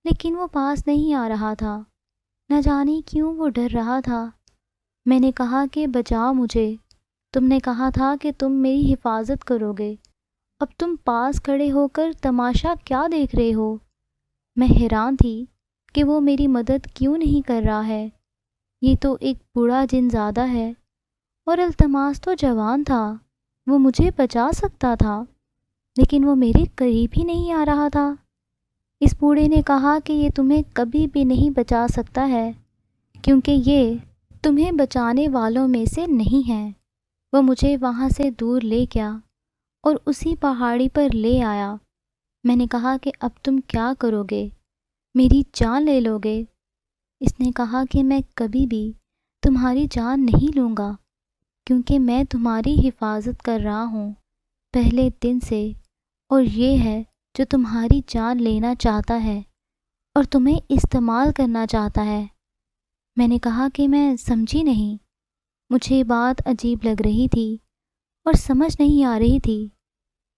لیکن وہ پاس نہیں آ رہا تھا۔ نہ جانے کیوں وہ ڈر رہا تھا۔ میں نے کہا کہ بچاؤ مجھے، تم نے کہا تھا کہ تم میری حفاظت کرو گے، اب تم پاس کھڑے ہو کر تماشا کیا دیکھ رہے ہو؟ میں حیران تھی کہ وہ میری مدد کیوں نہیں کر رہا ہے۔ یہ تو ایک بوڑھا جن زادہ ہے، اور التماس تو جوان تھا، وہ مجھے بچا سکتا تھا، لیکن وہ میرے قریب ہی نہیں آ رہا تھا۔ اس بوڑھے نے کہا کہ یہ تمہیں کبھی بھی نہیں بچا سکتا ہے، کیونکہ یہ تمہیں بچانے والوں میں سے نہیں ہے۔ وہ مجھے وہاں سے دور لے گیا اور اسی پہاڑی پر لے آیا۔ میں نے کہا کہ اب تم کیا کرو گے؟ میری جان لے لو گے؟ اس نے کہا کہ میں کبھی بھی تمہاری جان نہیں لوں گا، کیونکہ میں تمہاری حفاظت کر رہا ہوں پہلے دن سے، اور یہ ہے جو تمہاری جان لینا چاہتا ہے اور تمہیں استعمال کرنا چاہتا ہے۔ میں نے کہا کہ میں سمجھی نہیں، مجھے یہ بات عجیب لگ رہی تھی اور سمجھ نہیں آ رہی تھی۔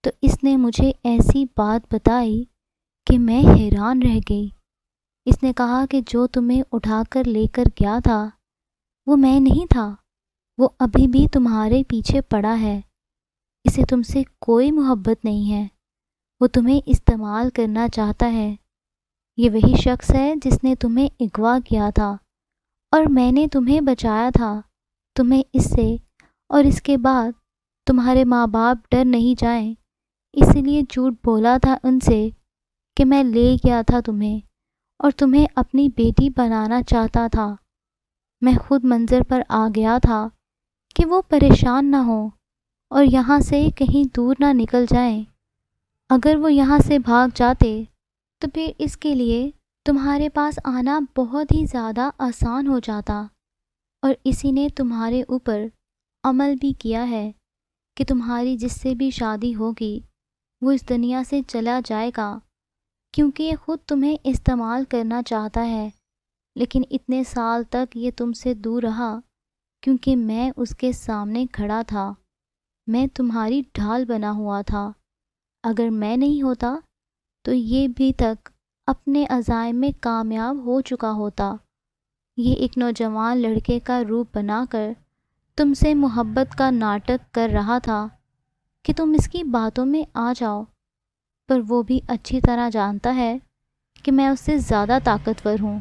تو اس نے مجھے ایسی بات بتائی کہ میں حیران رہ گئی۔ اس نے کہا کہ جو تمہیں اٹھا کر لے کر گیا تھا وہ میں نہیں تھا، وہ ابھی بھی تمہارے پیچھے پڑا ہے، اسے تم سے کوئی محبت نہیں ہے، وہ تمہیں استعمال کرنا چاہتا ہے۔ یہ وہی شخص ہے جس نے تمہیں اغوا کیا تھا، اور میں نے تمہیں بچایا تھا، تمہیں اس سے، اور اس کے بعد تمہارے ماں باپ ڈر نہیں جائیں، اسی لیے جھوٹ بولا تھا ان سے کہ میں لے گیا تھا تمہیں اور تمہیں اپنی بیٹی بنانا چاہتا تھا۔ میں خود منظر پر آ گیا تھا کہ وہ پریشان نہ ہوں اور یہاں سے کہیں دور نہ نکل جائیں۔ اگر وہ یہاں سے بھاگ جاتے تو پھر اس کے لیے تمہارے پاس آنا بہت ہی زیادہ آسان ہو جاتا، اور اسی نے تمہارے اوپر عمل بھی کیا ہے کہ تمہاری جس سے بھی شادی ہوگی وہ اس دنیا سے چلا جائے گا، کیونکہ یہ خود تمہیں استعمال کرنا چاہتا ہے، لیکن اتنے سال تک یہ تم سے دور رہا کیونکہ میں اس کے سامنے کھڑا تھا، میں تمہاری ڈھال بنا ہوا تھا۔ اگر میں نہیں ہوتا تو یہ بھی تک اپنے عزائم میں کامیاب ہو چکا ہوتا۔ یہ ایک نوجوان لڑکے کا روپ بنا کر تم سے محبت کا ناٹک کر رہا تھا کہ تم اس کی باتوں میں آ جاؤ، پر وہ بھی اچھی طرح جانتا ہے کہ میں اس سے زیادہ طاقتور ہوں،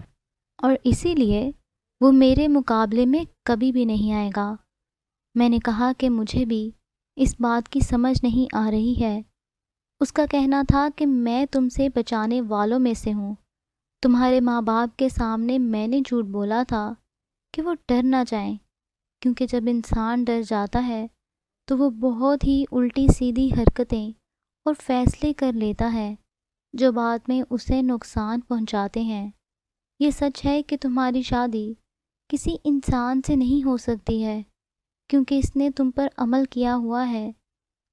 اور اسی لیے وہ میرے مقابلے میں کبھی بھی نہیں آئے گا۔ میں نے کہا کہ مجھے بھی اس بات کی سمجھ نہیں آ رہی ہے۔ اس کا کہنا تھا کہ میں تم سے بچانے والوں میں سے ہوں، تمہارے ماں باپ کے سامنے میں نے جھوٹ بولا تھا کہ وہ ڈر نہ جائیں، کیونکہ جب انسان ڈر جاتا ہے تو وہ بہت ہی الٹی سیدھی حرکتیں اور فیصلے کر لیتا ہے جو بعد میں اسے نقصان پہنچاتے ہیں۔ یہ سچ ہے کہ تمہاری شادی کسی انسان سے نہیں ہو سکتی ہے، کیونکہ اس نے تم پر عمل کیا ہوا ہے،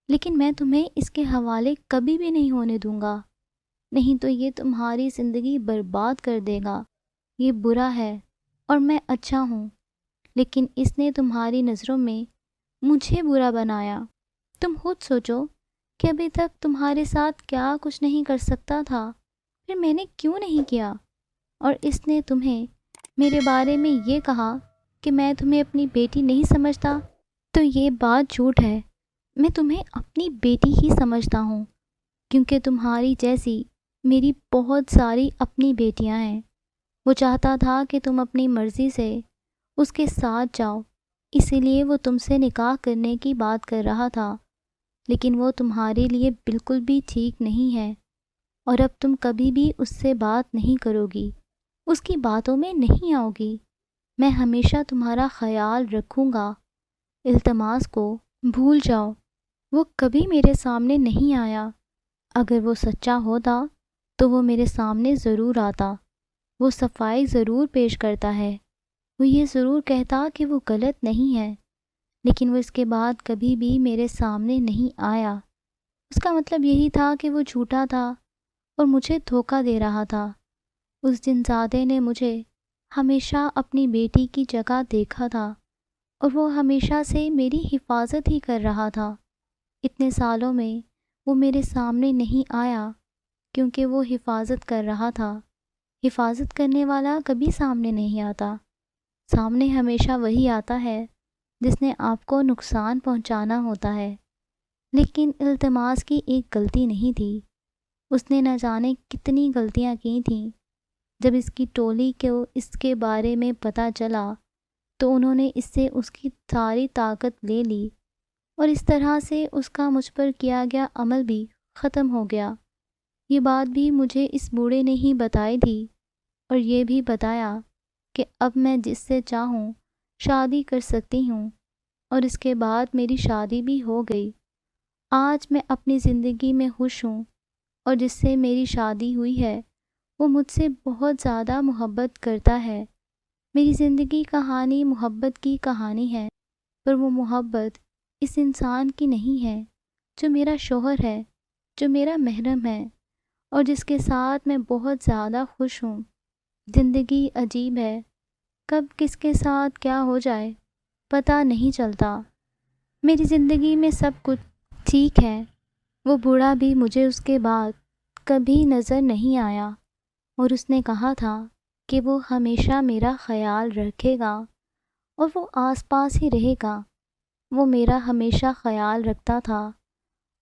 لیکن میں تمہیں اس کے حوالے کبھی بھی نہیں ہونے دوں گا، نہیں تو یہ تمہاری زندگی برباد کر دے گا۔ یہ برا ہے اور میں اچھا ہوں، لیکن اس نے تمہاری نظروں میں مجھے برا بنایا۔ تم خود سوچو کہ ابھی تک تمہارے ساتھ کیا کچھ نہیں کر سکتا تھا، پھر میں نے کیوں نہیں کیا؟ اور اس نے تمہیں میرے بارے میں یہ کہا کہ میں تمہیں اپنی بیٹی نہیں سمجھتا، تو یہ بات جھوٹ ہے۔ میں تمہیں اپنی بیٹی ہی سمجھتا ہوں، کیونکہ تمہاری جیسی میری بہت ساری اپنی بیٹیاں ہیں۔ وہ چاہتا تھا کہ تم اپنی مرضی سے اس کے ساتھ جاؤ، اسی لیے وہ تم سے نکاح کرنے کی بات کر رہا تھا، لیکن وہ تمہارے لیے بالکل بھی ٹھیک نہیں ہے، اور اب تم کبھی بھی اس سے بات نہیں کرو گی، اس کی باتوں میں نہیں آؤ گی۔ میں ہمیشہ تمہارا خیال رکھوں گا۔ التماس کو بھول جاؤ، وہ کبھی میرے سامنے نہیں آیا۔ اگر وہ سچا ہوتا تو وہ میرے سامنے ضرور آتا، وہ صفائی ضرور پیش کرتا ہے، وہ یہ ضرور کہتا کہ وہ غلط نہیں ہے، لیکن وہ اس کے بعد کبھی بھی میرے سامنے نہیں آیا۔ اس کا مطلب یہی تھا کہ وہ جھوٹا تھا اور مجھے دھوکہ دے رہا تھا۔ اس دن زادے نے مجھے ہمیشہ اپنی بیٹی کی جگہ دیکھا تھا، اور وہ ہمیشہ سے میری حفاظت ہی کر رہا تھا۔ اتنے سالوں میں وہ میرے سامنے نہیں آیا کیونکہ وہ حفاظت کر رہا تھا۔ حفاظت کرنے والا کبھی سامنے نہیں آتا، سامنے ہمیشہ وہی آتا ہے جس نے آپ کو نقصان پہنچانا ہوتا ہے۔ لیکن التماس کی ایک غلطی نہیں تھی، اس نے نہ جانے کتنی غلطیاں کی تھیں۔ جب اس کی ٹولی کو اس کے بارے میں پتہ چلا تو انہوں نے اس سے اس کی ساری طاقت لے لی، اور اس طرح سے اس کا مجھ پر کیا گیا عمل بھی ختم ہو گیا۔ یہ بات بھی مجھے اس بوڑھے نے ہی بتائی تھی، اور یہ بھی بتایا کہ اب میں جس سے چاہوں شادی کر سکتی ہوں، اور اس کے بعد میری شادی بھی ہو گئی۔ آج میں اپنی زندگی میں خوش ہوں، اور جس سے میری شادی ہوئی ہے وہ مجھ سے بہت زیادہ محبت کرتا ہے۔ میری زندگی کہانی محبت کی کہانی ہے، پر وہ محبت اس انسان کی نہیں ہے جو میرا شوہر ہے، جو میرا محرم ہے، اور جس کے ساتھ میں بہت زیادہ خوش ہوں۔ زندگی عجیب ہے، کب کس کے ساتھ کیا ہو جائے پتہ نہیں چلتا۔ میری زندگی میں سب کچھ ٹھیک ہے۔ وہ بوڑھا بھی مجھے اس کے بعد کبھی نظر نہیں آیا، اور اس نے کہا تھا کہ وہ ہمیشہ میرا خیال رکھے گا اور وہ آس پاس ہی رہے گا۔ وہ میرا ہمیشہ خیال رکھتا تھا،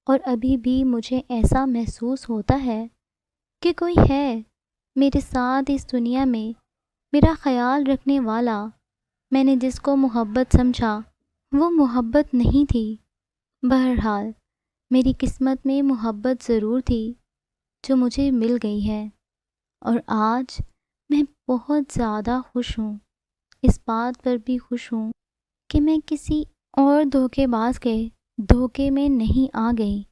اور ابھی بھی مجھے ایسا محسوس ہوتا ہے کہ کوئی ہے میرے ساتھ اس دنیا میں، میرا خیال رکھنے والا۔ میں نے جس کو محبت سمجھا وہ محبت نہیں تھی۔ بہرحال میری قسمت میں محبت ضرور تھی جو مجھے مل گئی ہے، اور آج میں بہت زیادہ خوش ہوں۔ اس بات پر بھی خوش ہوں کہ میں کسی اور دھوکے باز کے دھوکے میں نہیں آ گئی۔